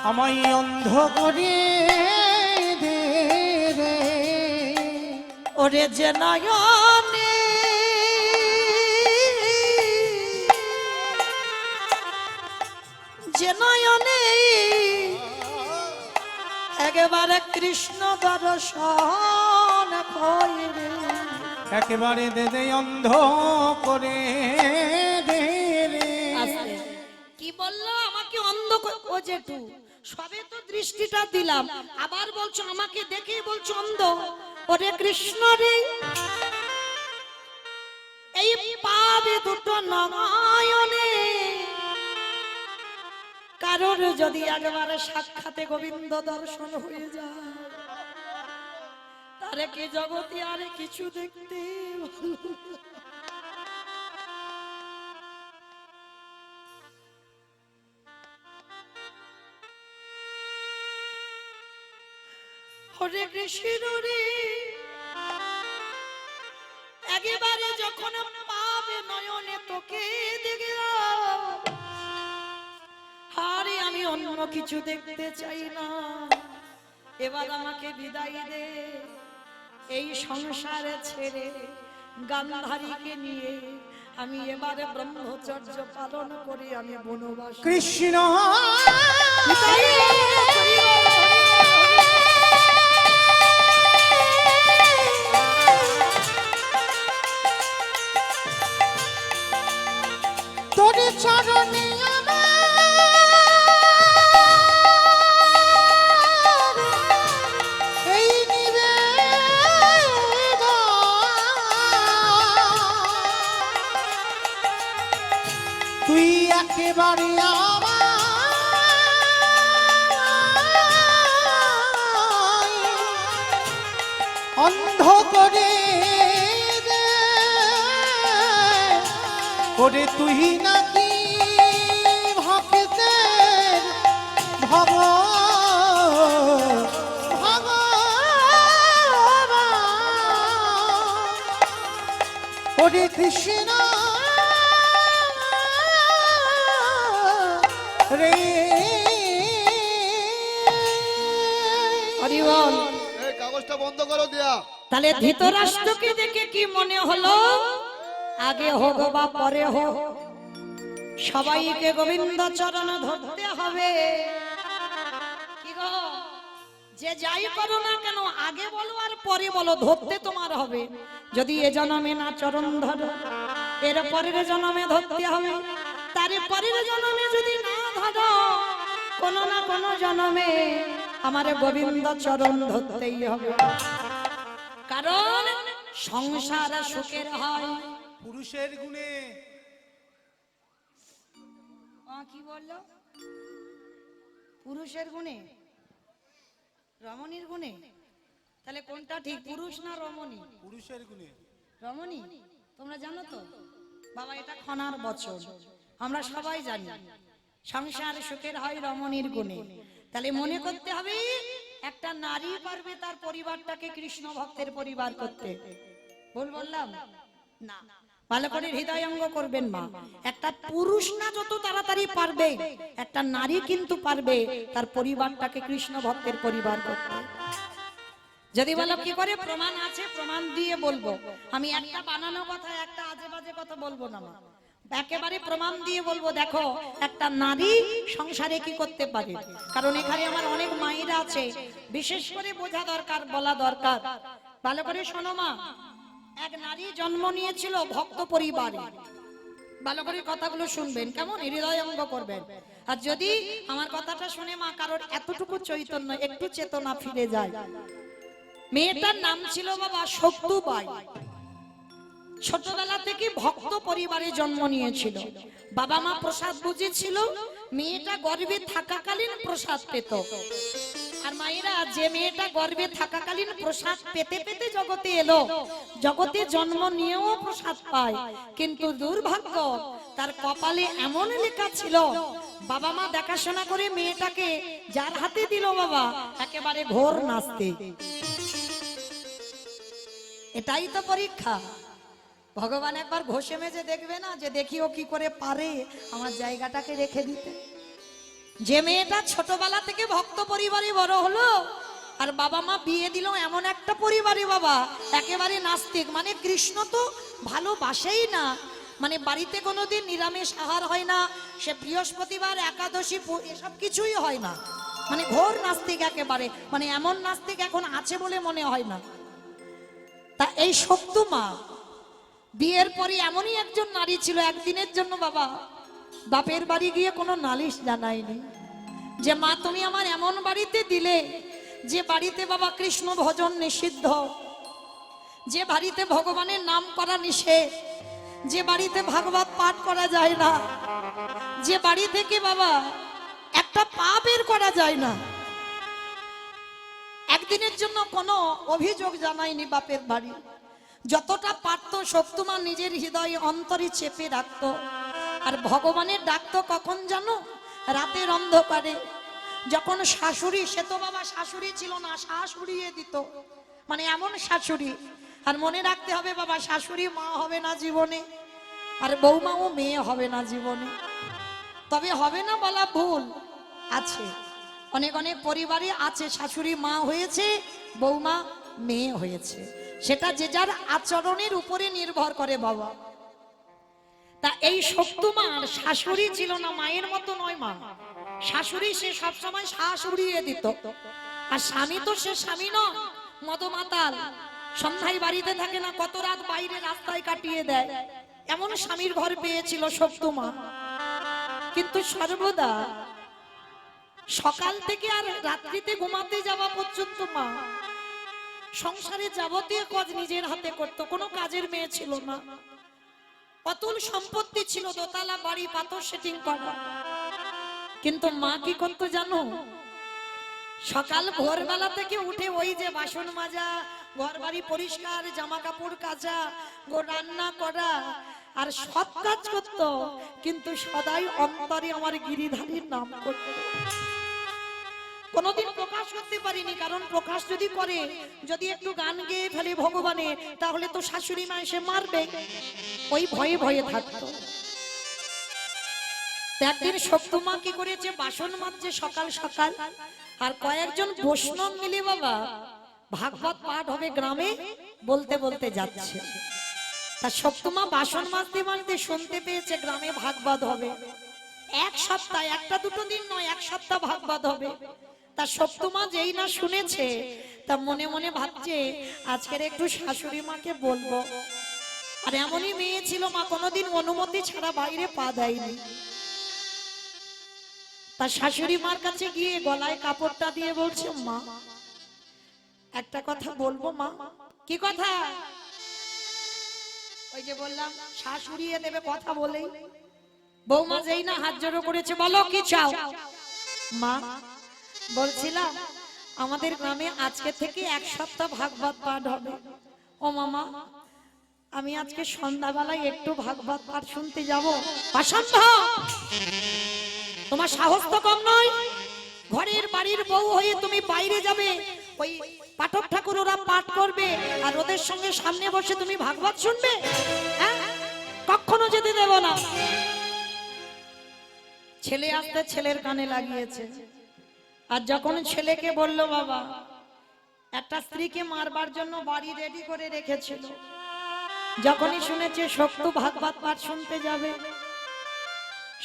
আমায় অন্ধ করে দে রে ওরে যে নয়নে যে নয়নে একেবারে কৃষ্ণ দর্শন করে একেবারে দে দে অন্ধ করে দে রে। কি বললো? আমাকে অন্ধ ও জেঠু সবে তো দৃষ্টিটা দিলাম, আবার বলছো আমাকে দেখেই বলছো অন্ধ। ওরে কৃষ্ণ রে এই পাবে দুটো নয়নে কারোর যদি একবারে সাক্ষাতে গোবিন্দ দর্শন হয়ে যায় তারে কি জগতে আর কিছু দেখতে হরে কৃষ্ণ রে একেবারে যখন পাবে নয়নে তোকে দেখলাম আরে আমি অন্য কিছু দেখতে চাই না, এবার আমাকে বিদায় দে। এই সংসারে ছেড়ে গান্ধারীকে নিয়ে আমি এবারে ব্রহ্মচর্য পালন করি, আমি বনবাস। কৃষ্ণ তোর চরণে এই নিবেদন তুই একেবারে অন্ধ করে দে ওরে তুই নাকি ভক্তের ভগবান ওরে কৃষ্ণ রে। হরি বল। এই কাগজটা বন্ধ করো দিয়া। তাহলে ধৃতরাষ্ট্রকে দেখে কি মনে হলো? আগে হোক বা পরে হোক সবাইকে গোবিন্দ চরণ ধরতে হবে। কি গো, যে যাই করো না কেন আগে বলো আর পরে বলো, ধরতে তোমার হবে। যদি এ জন্মে না চরণ ধরো এর পরের জন্মে ধরতে হবে, তার পরের জন্মে যদি না ধরো কোনো না কোনো জন্মে আমার গোবিন্দ চরণ ধরতেই হবে। কারণ সংসার সুখের হয় পুরুষের গুণে। কি বললো? পুরুষের গুণে, রমণীর গুণে? তাহলে কোনটা ঠিক, পুরুষ না রমণী? পুরুষের গুণে। রমণী। তোমরা জানো তো বাবা, এটা খনার বচন, আমরা সবাই জানি। সংসার সুখের হয় রমণীর গুণে। তাহলে মনে করতে হবে একটা নারী পারবে তার পরিবারটাকে কৃষ্ণ ভক্তের পরিবার করতে। ভুল বললাম না? ভালো করে হৃদয়ঙ্গ করবেন মা। একটা পুরুষ না যত তাড়াতাড়ি পারবে, একটা নারী কিন্তু পারবে তার পরিবারটাকে কৃষ্ণ ভক্তের পরিবার করতে। যদি বলো কি করে, প্রমাণ আছে, প্রমাণ দিয়ে বলবো। আমি একটা বানানো কথা, একটা আজে বাজে কথা বলবো না মা, একেবারে প্রমাণ দিয়ে বলবো। দেখো একটা নারী সংসারে কি করতে পারে, কারণ এখানে আমার অনেক মায়েরা আছে, বিশেষ করে বোঝা দরকার, বলা দরকার। ভালো করে শোনো মা। এক নারী জন্ম নিয়েছিল ভক্ত পরিবারে। ভালো করে কথাগুলো শুনবেন, কেমন হৃদয়ঙ্গ করবেন। আর যদি আমার কথাটা শুনে মা কারোর এতটুকু চৈতন্য, একটু চেতনা ফিরে যায়। মেয়েটার নাম ছিল বাবা সত্যবাই। ছোটবেলা থেকে ভক্ত পরিবারে জন্ম নিয়েছিল। বাবা মা প্রসাদ বুঝেছিল, মেয়েটা গর্ভে থাকাকালীন প্রসাদ পেত। আর মায়েরা, যে মেয়েটা গর্ভে থাকাকালীন প্রসাদ পেতে পেতে জগতে এলো, জগতে জন্ম নিয়েও প্রসাদ পায়, কিন্তু দুর্ভাগ্য তার কপালে এমন লেখা ছিল, বাবা মা দেখাশোনা করে মেয়েটাকে যার হাতে দিল বাবা, একেবারে ঘোর নাস্তে। এটাই তো পরীক্ষা। ভগবান একবার ঘষে মেজে দেখবে না, যে দেখি ও কি করে পারে আমার জায়গাটাকে রেখে দিতে। যে মেয়েটা ছোটবেলা থেকে ভক্ত পরিবারে বড় হলো, আর বাবা মা বিয়ে দিল এমন একটা পরিবারে বাবা, একেবারে নাস্তিক, মানে কৃষ্ণ তো ভালোবাসেই না, মানে বাড়িতে কোনোদিন নিরামিষ আহার হয় না, সে বৃহস্পতিবার একাদশী এসব কিছুই হয় না, মানে ঘোর নাস্তিক একেবারে, মানে এমন নাস্তিক এখন আছে বলে মনে হয় না। তা এই শক্ত মা বিয়ের পরে এমনই একজন নারী ছিল, একদিনের জন্য বাবা বাপের বাড়ি গিয়ে কোনো নালিশ জানায়নি, যে মা তুমি আমার এমন বাড়িতে দিলে, যে বাড়িতে বাবা কৃষ্ণ ভজন নিষিদ্ধ, যে বাড়িতে ভগবানের নাম করা নিষেধ, যে বাড়িতে ভাগবত পাঠ করা যায় না, যে বাড়ি থেকে বাবা একটা পা বের করা যায় না। একদিনের জন্য কোনো অভিযোগ জানায়নি বাপের বাড়ি। যতটা পারত সত্যমা নিজের হৃদয়ে অন্তরে চেপে রাখত। আর ভগবানের ডাকতো কখন জানো? রাতের অন্ধকারে, যখন শাশুড়ি, সে তো বাবা শাশুড়ি ছিল না, শাশুড়িয়ে দিত, মানে এমন শাশুড়ি। আর মনে রাখতে হবে বাবা, শাশুড়ি মা হবে না জীবনে, আর বৌমাও মেয়ে হবে না জীবনে। তবে হবে না বলা ভুল, আছে অনেক অনেক পরিবারে আছে, শাশুড়ি মা হয়েছে, বৌমা মেয়ে হয়েছে, সেটা যে যার আচরণের উপরে নির্ভর করে বাবা। তা এই সত্যমার শাশুড়ি ছিল না, মায়ের মতো নয় মা। শাশুড়ি সে সবসময় শাশুড়িয়ে দিত, আর স্বামী তো সে স্বামী নয়, মদমাতাল, সন্ধ্যায় বাড়িতে থাকে না, কত রাত বাইরে রাস্তায় কাটিয়ে দেয়, এমন স্বামীর ঘর পেয়েছিল সত্যমা। কিন্তু সর্বদা সকাল থেকে আর রাত্রিতে ঘুমাতে যাওয়া পর্যন্ত মা সংসারে যাবতীয় কাজ নিজের হাতে করত, কোনো কাজের মেয়ে ছিল না। অতুল সম্পত্তি ছিল, দোতলা বাড়ি, পাথর সেটিং করা। কিন্তু মা কি করতো জানো? সকাল ভোরবেলা থেকে উঠে ওই যে বাসন মাজা, ঘর বাড়ি পরিষ্কার, জামা কাপড় কাচা, রান্না করা, আর সব কাজ করতো, কিন্তু সদাই অন্তরে আমার গিরিধারীর নাম করতো। কোনোদিন প্রকাশ করতে পারিনি, কারণ প্রকাশ যদি করে, যদি একটু গান গেয়ে ফেলে ভগবানের, তাহলে তো শাশুড়ি মা এসে মারবে, ওই ভয়ে ভয়ে থাকতো। একদিন সত্যমা কি করেছে, বাসন মাজছে সকাল সকাল, আর কয়েকজন বৈষ্ণব মিলে বাবা ভাগবত পাঠ হবে গ্রামে, বলতে বলতে যাচ্ছে। তা সত্যমা বাসন মাজতে মাজতে শুনতে পেয়েছে গ্রামে ভাগবত হবে। এক সপ্তাহ, একটা দুটো দিন নয়, এক সপ্তাহ ভাগবত হবে। তা সত্যমা যেই না শুনেছে, তা মনে মনে ভাবছে আজকের একটু শাশুড়ি মাকে বলবো। আর এমনই মেয়ে ছিল মা, কোনোদিন অনুমতি ছাড়া বাইরে পা দেয়নি। তার শাশুড়ি মার কাছে গিয়ে গলায় কাপড়টা দিয়ে বলছে, মা একটা কথা বলবো মা। কি কথা? ওই যে বললাম শাশুড়িয়ে দেবে কথা বলেই। বৌমা যেই না হাত জোড়ো করেছে, বলো কি চাও? মা বলছিলাম আমাদের গ্রামে আজকে থেকে 1 সপ্তাহ ভাগবত পাঠ হবে। ও মামা, আমি আজকে সন্ধ্যাবেলায় একটু ভাগবত পাঠ শুনতে যাব। অসম্ভব! তোমার সাহস তো কম নয়। ঘরের বাড়ির বউ হয়ে তুমি বাইরে যাবে, ওই পাঠক ঠাকুর ওরা পাঠ করবে আর ওদের সঙ্গে সামনে বসে তুমি ভাগবত শুনবে? হ্যাঁ, কখনো যেতে দেব না। ছেলে আসতে ছেলের কানে লাগিয়েছে, আর যখন ছেলেকে বলল বাবা একটা স্ত্রীকে মারবার জন্য বাড়ি রেডি করে রেখেছিল, যখনই শুনেছে শক্ত ভাগবত পাঠ শুনতে যাবে,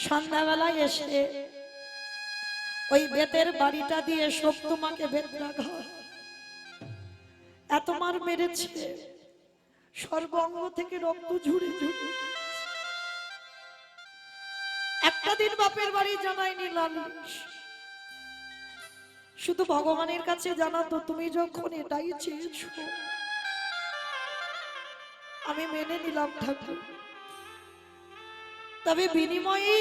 সন্ধ্যাবেলায় এসে ওই বেতের বাড়িটা দিয়ে শক্তমাকে বেত্রাঘাত এত মার মেরেছে, সর্বাঙ্গ থেকে রক্ত ঝুড়ে ঝুড়ে। একটা দিন বাপের বাড়ি জানায়নি লালিশ, শুধু ভগবানের কাছে জানাতো তুমি যখন এটাই চেয়েছো আমি মেনে নিলাম ঠাকুর, তবে বিনিময়ে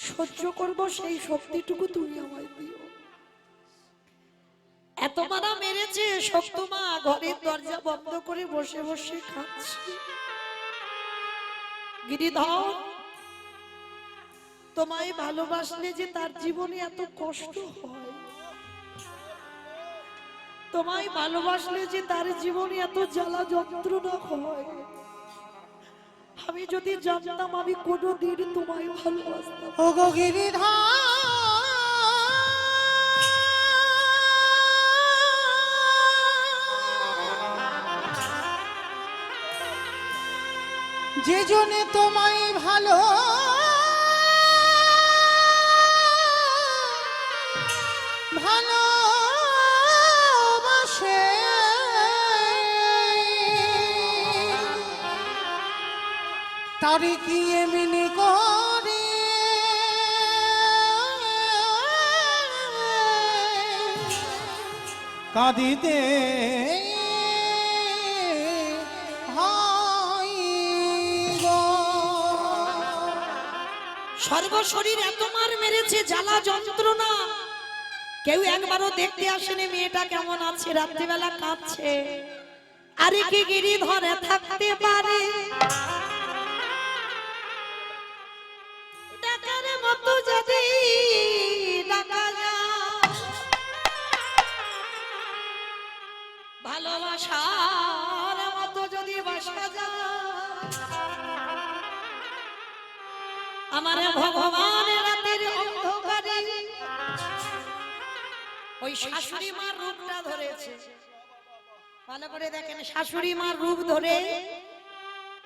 সহ্য করব সেই শক্তিটুকু তুমি আমায় দিও। এত মারা মেরেছে, শক্তমা ঘরের দরজা বন্ধ করে বসে বসে খাচ্ছে। গিরিধর, তোমায় ভালোবাসলে যে তার জীবনে এত কষ্ট হয়, তোমায় ভালোবাসলে যে তার জীবনে এত জ্বালা যন্ত্রণা হয়, আমি যদি জানতাম আমি কোনোদিন তোমায় ভালোবাসতাম। ওগো গিরিধর, যে জনে তোমায় ভালো ভালোবাসে, তারে কি এমনি করে কাঁদিতে হয় গো। সর্বশরীর এত মার মেরেছে, জ্বালা যন্ত্রণা, কেউ একবারও দেখতে আসেনি মেয়েটা কেমন আছে, রাত্রিবেলা কাঁদছে। আরে কি গিরিধরে থাকতে পারে ডাকার মতো যদি ডাকা যায়, ভালোবাসার মতো যদি বাসা যায়, আমার ভগবান রাতের অন্ধকারে ওই শাশুড়ি মার রূপটা ধরেছে। ভালো করে দেখেন, শাশুড়ি মার রূপ ধরে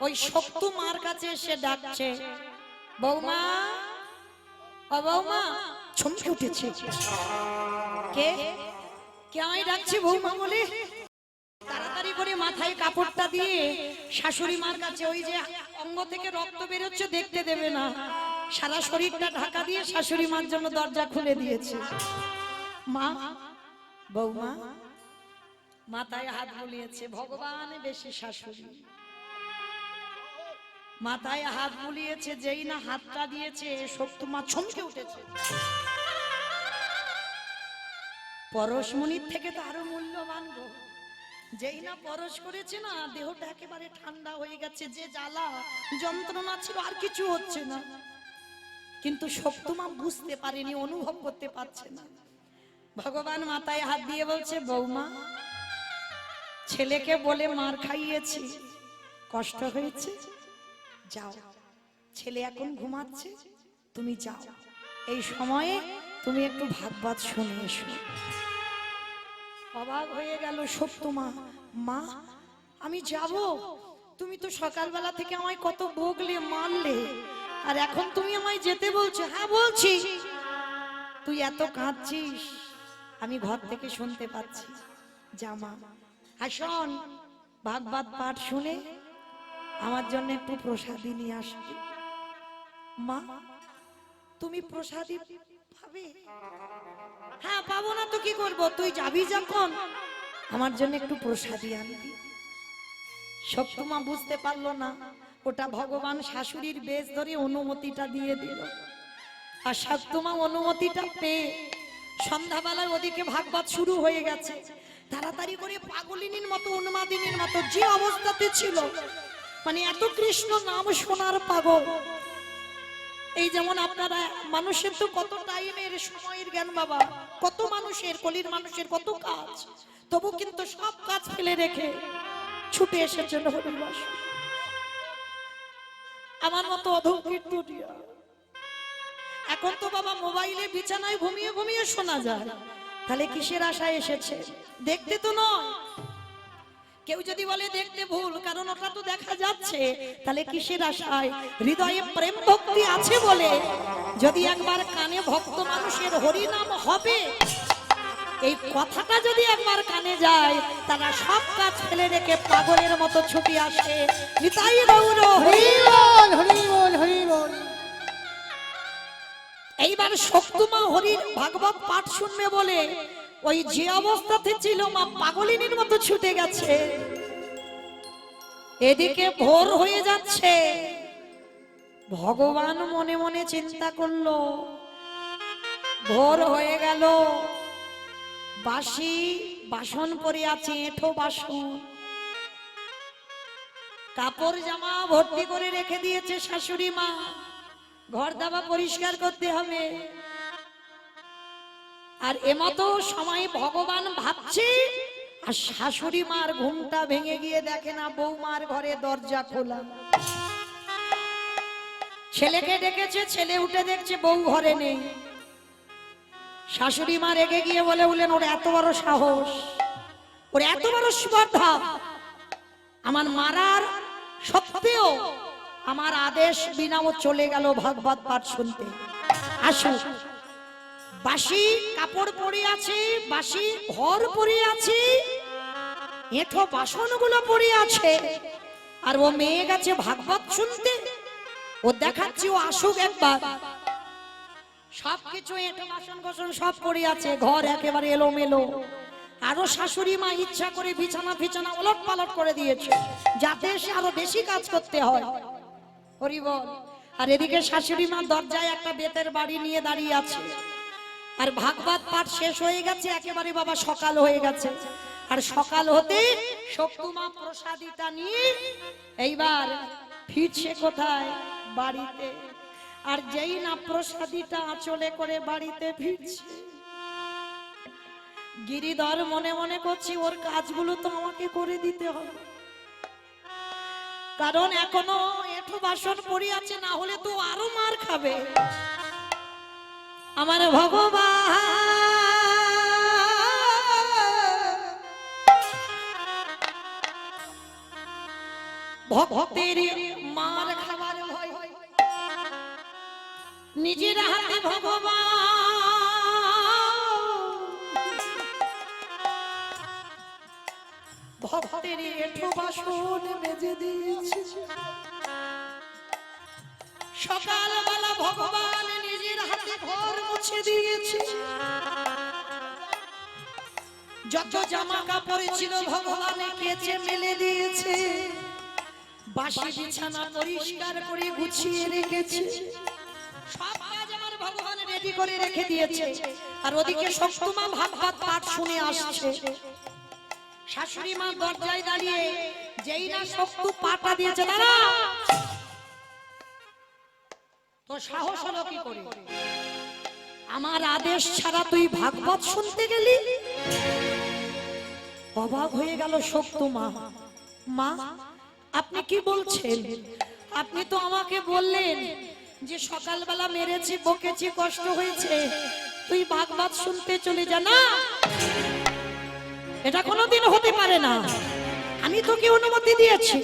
ওই শক্ত মার কাছে এসে ডাকছে, বৌমা, ও বৌমা। চমকে উঠেছে, কে কে আমায় ডাকছে বৌমা বলে। তাড়াতাড়ি করে মাথায় কাপড়টা দিয়ে শাশুড়ি মার কাছে, ওই যে অঙ্গ থেকে রক্ত বেরোচ্ছে দেখতে দেবে না, সারা শরীরটা ঢাকা দিয়ে শাশুড়ি মার জন্য দরজা খুলে দিয়েছে। মা, বৌমা, মাথায় হাত বুলিয়েছে। ভগবান বেশি শাশুড়ি, মাথায় হাত বুলিয়েছে, যেই না হাতটা দিয়েছে শক্তমা চমকে উঠেছে। পরশমণির থেকে তো আরো মূল্যবান গো, যেই না পরশ করেছে না, দেহটা একেবারে ঠান্ডা হয়ে গেছে, যে জ্বালা যন্ত্রণা ছিল আর কিছু হচ্ছে না। কিন্তু শক্তমা বুঝতে পারেনি, অনুভব করতে পারছে না। ভগবান মাথায় হাত দিয়ে বলছে, বৌমা, ছেলেকে বলে মার খাইয়েছি, কষ্ট হয়েছে, যাও, ছেলে এখন ঘুমাচ্ছে, তুমি যাও, এই সময়ে তুমি একটু ভাগবত শুনে এসো। অবাক হয়ে গেল শক্তমা, মা আমি যাব? তুমি তো সকালবেলা থেকে আমায় কত বকলে মারলে, আর এখন তুমি আমায় যেতে বলছো? হ্যাঁ বলছি। তুই এত কাঁদছিস, আমি ঘর থেকে শুনতে পাচ্ছি, যা মা। আর শোন, ভাগবত পাঠ শুনে আমার জন্য একটু প্রসাদী নিয়ে আসবি। মা, তুমি প্রসাদী পাবে? হ্যাঁ পাবো না তো কি করব, তুই যাবি যখন আমার জন্য একটু প্রসাদী আনবি। শক্তমা বুঝতে পারলো না, ওটা ভগবান শাশুড়ির বেশ ধরে অনুমতিটা দিয়ে দিল। আর শক্তমা অনুমতিটা পেয়ে সন্ধ্যাবেলায় ওদিকে ভাগবত শুরু হয়ে গেছে, তাড়াতাড়ি করে পাগলিনীর মতো উন্মাদিনীর মতো যে অবস্থাতে ছিল, মানে এত কৃষ্ণ নাম শোনার পাগল। এই যেমন আপনারা, মানুষের তো কত টাইমের সময়ের জ্ঞান বাবা, কত মানুষের, কলির মানুষের কত কাজ, তবু কিন্তু সব কাজ ফেলে রেখে ছুটে এসেছেন হরির বাসর। আমার মতো অধৈর্য দুনিয়া। এখন তো বাবা মোবাইলে বিছানায় ঘুমিয়ে ঘুমিয়ে শোনা যায়, তাহলে কিসের আশায় এসেছে? দেখতে তো নয়। কেউ যদি বলে দেখতে ভুল, কারণ ওটা তো দেখা যাচ্ছে, তাহলে কিসের আশায়? হৃদয়ে প্রেম ভক্তি আছে বলে যদি একবার কানে ভক্ত মানুষের হরি নাম হবে, এই কথাটা যদি একবার কানে যায়, তারা সব কাজ ফেলে রেখে পাগলের মতো ছুটি আসে। নিতাই গৌর হরি বল, হরি বল, হরি বল। এইবার শক্তিমা হরির ভাগবত পাঠ শুনবে বলে ওই যে অবস্থাতে ছিল মা পাগলিনীর মতো ছুটে গেছে। এদিকে ভোর হয়ে যাচ্ছে, ভগবান মনে মনে চিন্তা করলো, ভোর হয়ে গেল, বাসি বাসন পরে আছে, এঁঠো বাসন, কাপড় জামা ভর্তি করে রেখে দিয়েছে শাশুড়ি মা, ঘর দাবা পরিষ্কার করতে হবে। আর এমতো সময় ভগবান ভাবছে, আর শাশুড়ি মার ঘুমটা ভেঙে গিয়ে দেখে না বৌমার ঘরে দরজা খোলা। ছেলেকে ডেকেছে, ছেলে উঠে দেখছে বউ ঘরে নেই। শাশুড়ি মা রেগে গিয়ে বললেন, ওর এত বড় সাহস, ওর এত বড় স্পর্ধা, আমার মারার সত্ত্বেও আমার আদেশ বিনা ও চলে গেল ভাগবত পাঠ শুনতে। আসো, বাসি কাপড় পরে আছে, বাসি ঘর পরে আছে, এঁঠো বাসনগুলো পরে আছে, আর ও মেয়ে গেছে ভাগবত শুনতে। ও দেখাচ্ছি ও আসুক একবার। সবকিছু এঁঠো বাসন কোসন সব পরে আছে, ঘর একেবারে এলোমেলো। আরো শাশুড়ি মা ইচ্ছা করে বিছানা ফিছানা ওলট পালট করে দিয়েছে, যাতে সে আরো বেশি কাজ করতে হয়। হরি বল। আর এদিকে শাশুড়ি মা দরজায় একটা বেতের বাড়ি নিয়ে দাঁড়িয়ে আছে, আর ভাগবত পাঠ শেষ হয়ে গেছে, একেবারে বাবা সকাল হয়ে গেছে। আর সকাল হতে শক্তিমা প্রসাদীটা নিয়ে এইবার ফিরছে কোথায়? বাড়িতে। আর যেই না প্রসাদীটা আঁচলে করে বাড়িতে ফিরছে, গিরিধর মনে মনে করছি ওর কাজগুলো তো আমাকে করে দিতে হবে, কারণ এখনো এঁঠো বাসন পড়ে আছে, না হলে তো আরো মার খাবে। আমার ভগবান ভক্তের মার খাবার ভয়, নিজের হাতে ভগবান ভক্তের এঁঠো বাসন মেজে দিয়েছে। সকালবেলা ভগবান নিজের হাতে ঘর মুছে দিয়েছে, যত জামা কাপড় ছিল ভগবান কেচে মেলে দিয়েছে, বাসি বিছানা পরিষ্কার করে গুছিয়ে রেখেছে, সব কাজ আমার ভগবান রেডি করে রেখে দিয়েছে। আর ওদিকে শক্তিমা ভাগবত পাঠ শুনে আসছে। শাশুড়ি মা দরজায় দাঁড়িয়ে, যেই না শক্তি পাটা দিয়েছে, দাঁড়া, তো সাহস হলো কি করে? আমার আদেশ ছাড়া তুই ভাগবত শুনতে গেলি? অবাক হয়ে গেল শক্তিমা। মা, আপনি কি বলছেন? আপনি তো আমাকে বললেন যে সকালবেলা মেরেছি, বকেছি, কষ্ট হয়েছে, তুই ভাগবত শুনতে চলে যা। না, এটা কোনোদিন হতে পারে না, আমি তোকে অনুমতি দিয়েছি।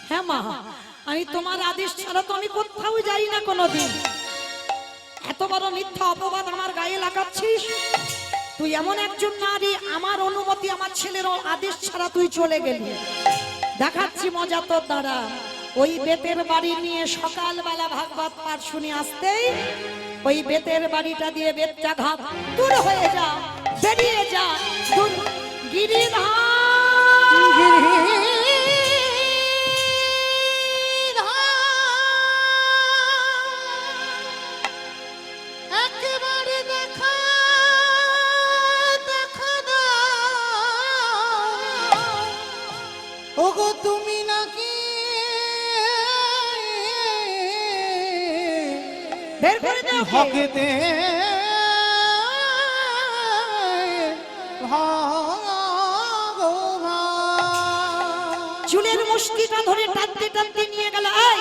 হ্যাঁ মা, আমি তোমার আদেশ ছাড়া তো আমি কোথাও যাই না কোনোদিন। এত বড় মিথ্যা অপবাদ আমার গায়ে লাগাচ্ছিস? তুই এমন একজন নারী, আমার অনুমতি, আমার ছেলের আদেশ ছাড়া তুই চলে গেলি। দেখাচ্ছি মজা তোর দ্বারা। ওই বেতের বাড়ি নিয়ে সকালবেলা ভাগবত পাঠ শুনে আসতেই ওই বেতের বাড়িটা দিয়ে বেতটা ঘাত দূর হয়ে যা, বেরিয়ে যা, গিরিধর। একেবারে দেখা ওগো তুমি নাকি বের করে দাও ওকে। হকেতে ভগবান চুলের মুষ্টিটা ধরে টানতে টানতে নিয়ে গেল। এই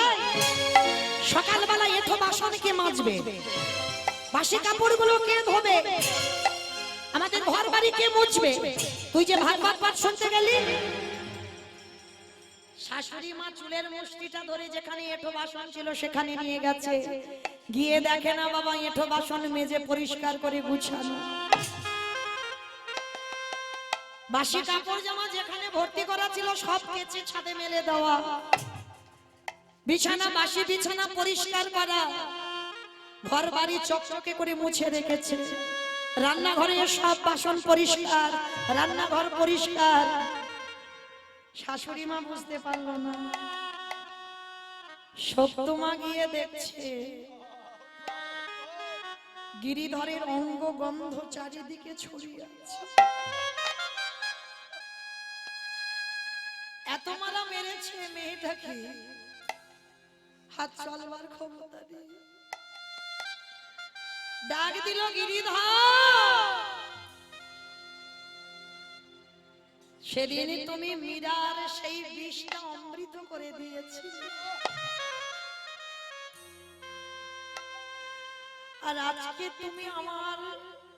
সকালবেলা এঠো বাসন কে মাজবে? বাসি কাপড়গুলো কে ধোবে? আমাদের ঘর বাড়ি কে মুছবে? তুই যে ভাগবত পাঠ শুনতে গেলি, শাশুড়ি মা চুলের মুষ্টিটা ধরে যেখানে এঠো বাসন ছিল সেখানে নিয়ে গেছে। গিয়ে দেখে না বাবা এঠো বাসন মেজে পরিষ্কার করে গুছানো, বাসি কাপড় জামা যেখানে ভর্তি করা ছিল সব কেচে ছাদে মেলে দেওয়া, বিছানা বাসি বিছানা পরিষ্কার করা, ঘর বাড়ি চকচকে করে মুছে রেখেছে। রান্নাঘরে সব বাসন পরিষ্কার, রান্নাঘর পরিষ্কার। শাশুড়ি মা বুঝতে পারলো না, সপ্তমা গিয়ে দেখছে গিরিধরের অঙ্গ গন্ধ চারিদিকে ছড়িয়ে আছে। এত মারা মেরেছে মেয়েটাকে, হাত চলবার ক্ষমতা নেই। ডাক দিল গিরিধর। সেদিন তুমি মীরার সেই বিষটা অমৃত করে দিয়েছিলে, আর আজকে তুমি আমার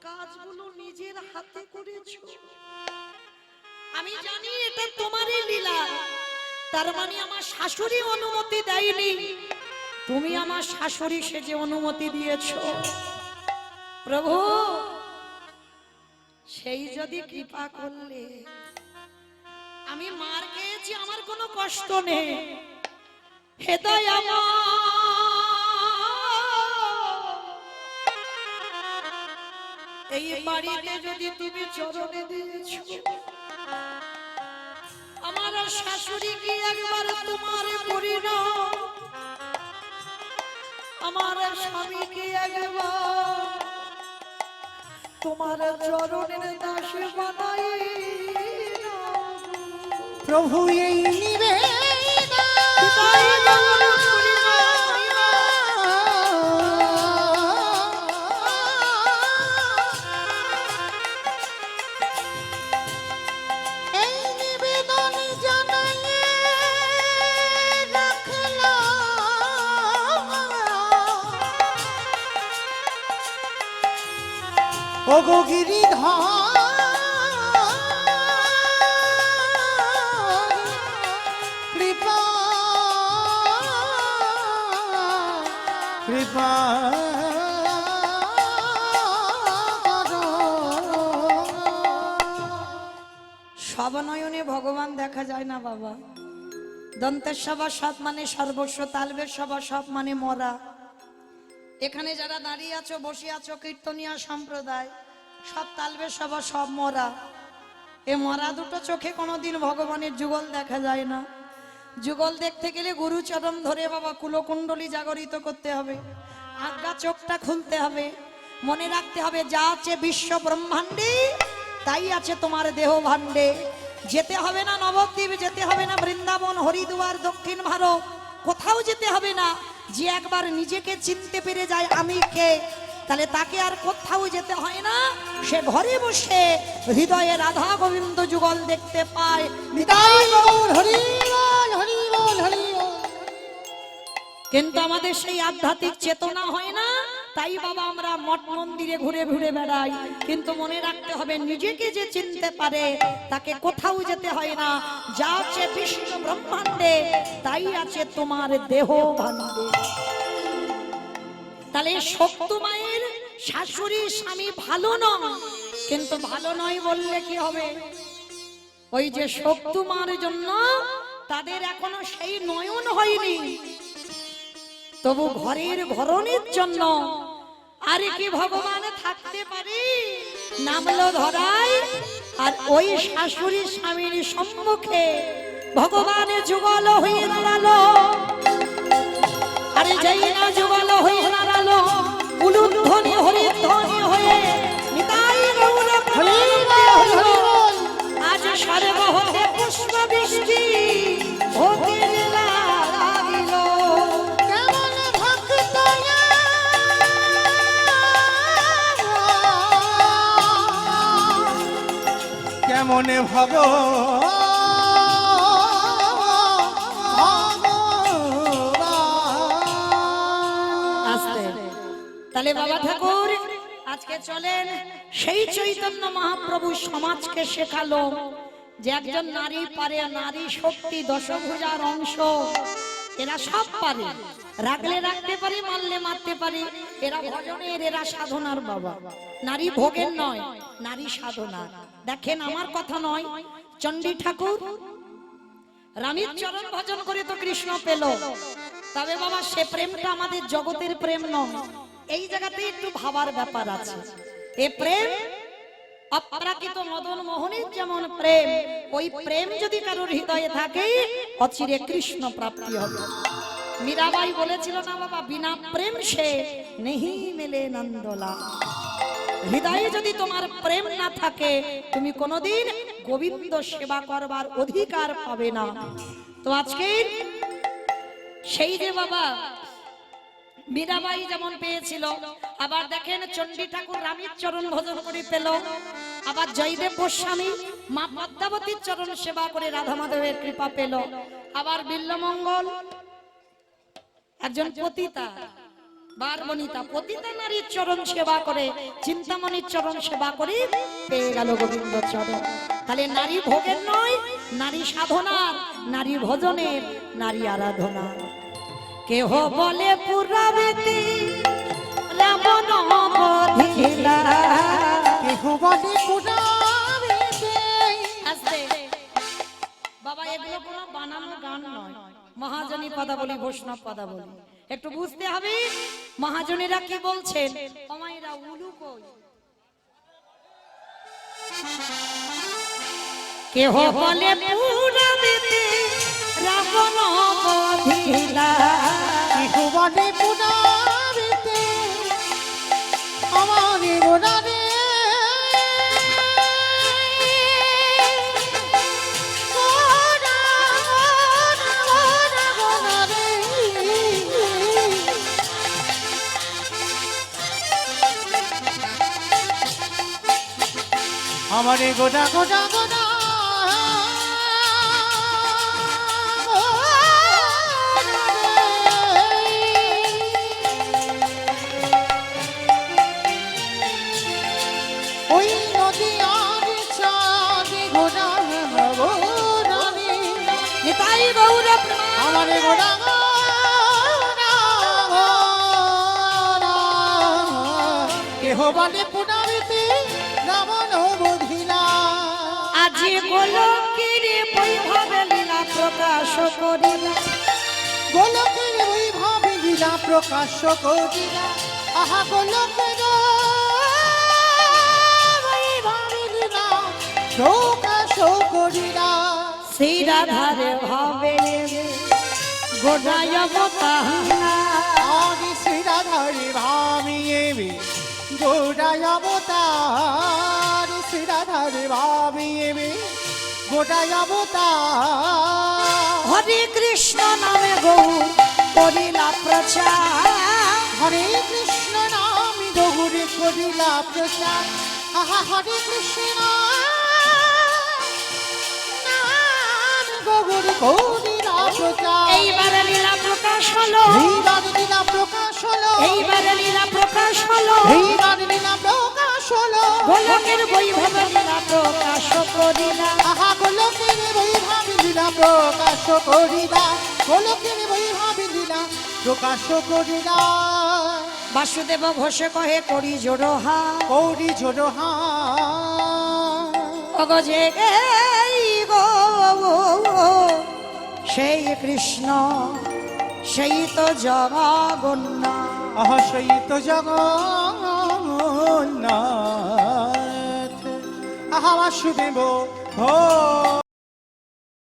কাজগুলো নিজের হাতে করেছো। আমি জানি এটা তোমারই লীলা, তার মানে আমার শাশুড়ি অনুমতি দেয়নি, তুমি আমার শাশুড়ি সেজে অনুমতি দিয়েছো। প্রভু সেই যদি কৃপা করলে, আমি মার খেয়েছি আমার কোনো কষ্ট নেই, হেদায় আমার এই বাড়িতে যদি তুমি চরণে দিয়েছো, আমার শাশুড়ি কি একবার তোমার পরিণাম, আমার স্বামী কি একবার তোমার চরণের দাসী বানাই। প্রভু এই নিবেদন ওগো গিরিধর কৃপা কৃপা সবনয়নে ভগবান দেখা যায় না বাবা। দন্তের সভা সব মানে সর্বস্ব, তালবের সভা সব মানে মরা। এখানে যারা দাঁড়িয়ে আছো বসে আছো কীর্তনিয়া সম্প্রদায়, সব তালবের সভা সব মরা। এ মরা দুটো চোখে কোনোদিন ভগবানের যুগল দেখা যায় না। যুগল দেখতে গেলে গুরুচরণ ধরে বাবা কুলকুণ্ডলী জাগরিত করতে হবে, আজ্ঞা চোখটা খুলতে হবে, মনে রাখতে হবে যা আছে বিশ্ব ব্রহ্মাণ্ডে তাই আছে তোমার দেহ ভাণ্ডে। যেতে হবে না নবদ্বীপ, যেতে হবে না বৃন্দাবন, হরিদ্বার, দক্ষিণ ভারত, কোথাও যেতে হবে না। যে একবার নিজেকে চিনতে পেরে যায় আমি কে, তাহলে তাকে আর কোথাও যেতে হয় না, সে ঘরে বসে হৃদয়ে রাধা গোবিন্দ যুগল দেখতে পায়। নিতাই গৌর হরি বল হরি বল হরি বল। কিন্তু আমাদের সেই আধ্যাত্মিক চেতনা হয় না, তাই বাবা আমরা মঠ মন্দিরে ঘুরে ঘুরে বেড়াই। কিন্তু মনে রাখতে হবে নিজেকে যে চিনতে পারে তাকে কোথাও যেতে হয় না। যা আছে বিশ্ব ব্রহ্মাণ্ডে তাই আছে তোমার দেহ ভাণ্ডে। তাহলে শক্ত মায়ের শাশুড়ি স্বামী ভালো নয়, কিন্তু ভালো নয় বললে কি হবে? ওই যে শক্ত মার জন্য তাদের এখনো সেই নয়ন হয়নি, তবু ঘরের ঘরণের জন্য আরে কি ভগবান থাকতে পারে? নামলো ধরাই, আর ওই শাশুড়ি স্বামীর সম্মুখে ভগবান যুগল হয়ে দাঁড়ালো। আরে যাই না যুগল হয়ে দাঁড়ালো, উলুধ্বনি হরিধ্বনি হয়ে নিতাই গৌর প্রেমানন্দে হলো। আজ সর্ব হতে পুষ্প বৃষ্টি মনে ভগ আস্তে। তাহলে বাবা ঠাকুর আজকে চলেন সেই চৈতন্য মহাপ্রভু সমাজকে শেখালো যে একজন নারী পারে, নারী শক্তি দশভুজার অংশ, এরা সব পারে, রাখলে রাখতে পারে, মারলে মারতে পারে, এরা ভজনের, এরা সাধনার বাবা, নারী ভোগের নয়, নারী সাধনা। দেখেন আমার কথা নয়, চণ্ডী ঠাকুর রানীর চরণ ভজন করে তো কৃষ্ণ পেল, তবে বাবা সে প্রেমটা আমাদের জগতের প্রেম নয়। এই জায়গাতে একটু ভাবার ব্যাপার আছে। এ প্রেম অপ্রাকৃত মদন মোহনের যেমন প্রেম, ওই প্রেম যদি কারোর হৃদয়ে থাকে অচিরে কৃষ্ণ প্রাপ্তি হবে। মীরাবাই বলেছিল না বাবা, বিনা প্রেম সে নেহি মেলে নন্দলা। হৃদয়ে যদি তোমার প্রেম না থাকে তুমি কোনোদিন গোবিন্দ সেবা করবার অধিকার পাবে না। তো আজকে সেই যে বাবা মীরাবাই যেমন পেয়েছিল, আবার দেখেন চণ্ডী ঠাকুর রানীর চরণ ভজন করে পেল, আবার জয়দেব গোস্বামী মা পদ্মাবতীর চরণ সেবা করে রাধা মাধবের কৃপা পেল, আবার বিল্লমঙ্গল একজন পতিতা বারবনিতা পতিতা নারীর চরণ সেবা করে, চিন্তামণির চরণ সেবা করে পেয়ে গেল গোবিন্দ চরণ। তাহলে নারী ভোগের নয়, নারী সাধনার, নারী ভজনের, নারী আরাধনার। কেহ বলে পুরাবেতে রাবণ বধিলা, কেহ বলে পুরাবেতে। আস্তে বাবা, এগুলো কোনো বানানো গান নয়, মহাজনী পদাবলী, বৈষ্ণব পদাবলী, একটু বুঝতে হবে মহাজনেরা কি বলছেন। অমাইরা উলু কই, কেহ বলে পুরাবেতে রাবণ বধিলা, কেহ বলে পুরাবেতে আমার গোড়ারে আমারে গোটা গোটা গোটা ওই নদী আর চাঁদে গোটা গোড়ারে নিতাই গৌর আমারে গোটা কেহ বলে পুনাবিতে রাবণ বধিলা। আজি গোলকের বৈভবে লীলা প্রকাশ করিলা, গোলকের বৈভবে লীলা প্রকাশ করিলা, আহা গোলকের বৈভবে লীলা প্রকাশ করিলা। সেই রাধার ভাবে গোড়ায় অবতারা, আদি শ্রীরাধারে ভাবিয়ে গোড়ায় অবতার, শ্রীরাধারে ভাবিয়ে গোড়ায় অবতার। হরে কৃষ্ণ নামে গৌর করিলা প্রচার, হরে কৃষ্ণ নামে গৌরে করিলা প্রচার, আহা হরে কৃষ্ণ নাম গৌরে করিলা প্রচার। এইবারে লীলা প্রকাশ হলো, এইবারে লীলা প্রকাশ হলো, এইবারে লীলা প্রকাশ হলো, এইবারে লীলা প্রকাশ হলো। গোলকের বৈভবে লীলা প্রকাশ করিলা, আহা গোলকের বৈভবে লীলা প্রকাশ করিলা, গোলকের বৈভবে লীলা প্রকাশ করিলা। বাসুদেব ঘোষে কহে করি জোড়হা, কৌরি জোড়হা অগজে এই গো সেই কৃষ্ণ, সেই তো জগন্নাথ, আহা সেই তো জগন্নাথ, আহা বাসুদেব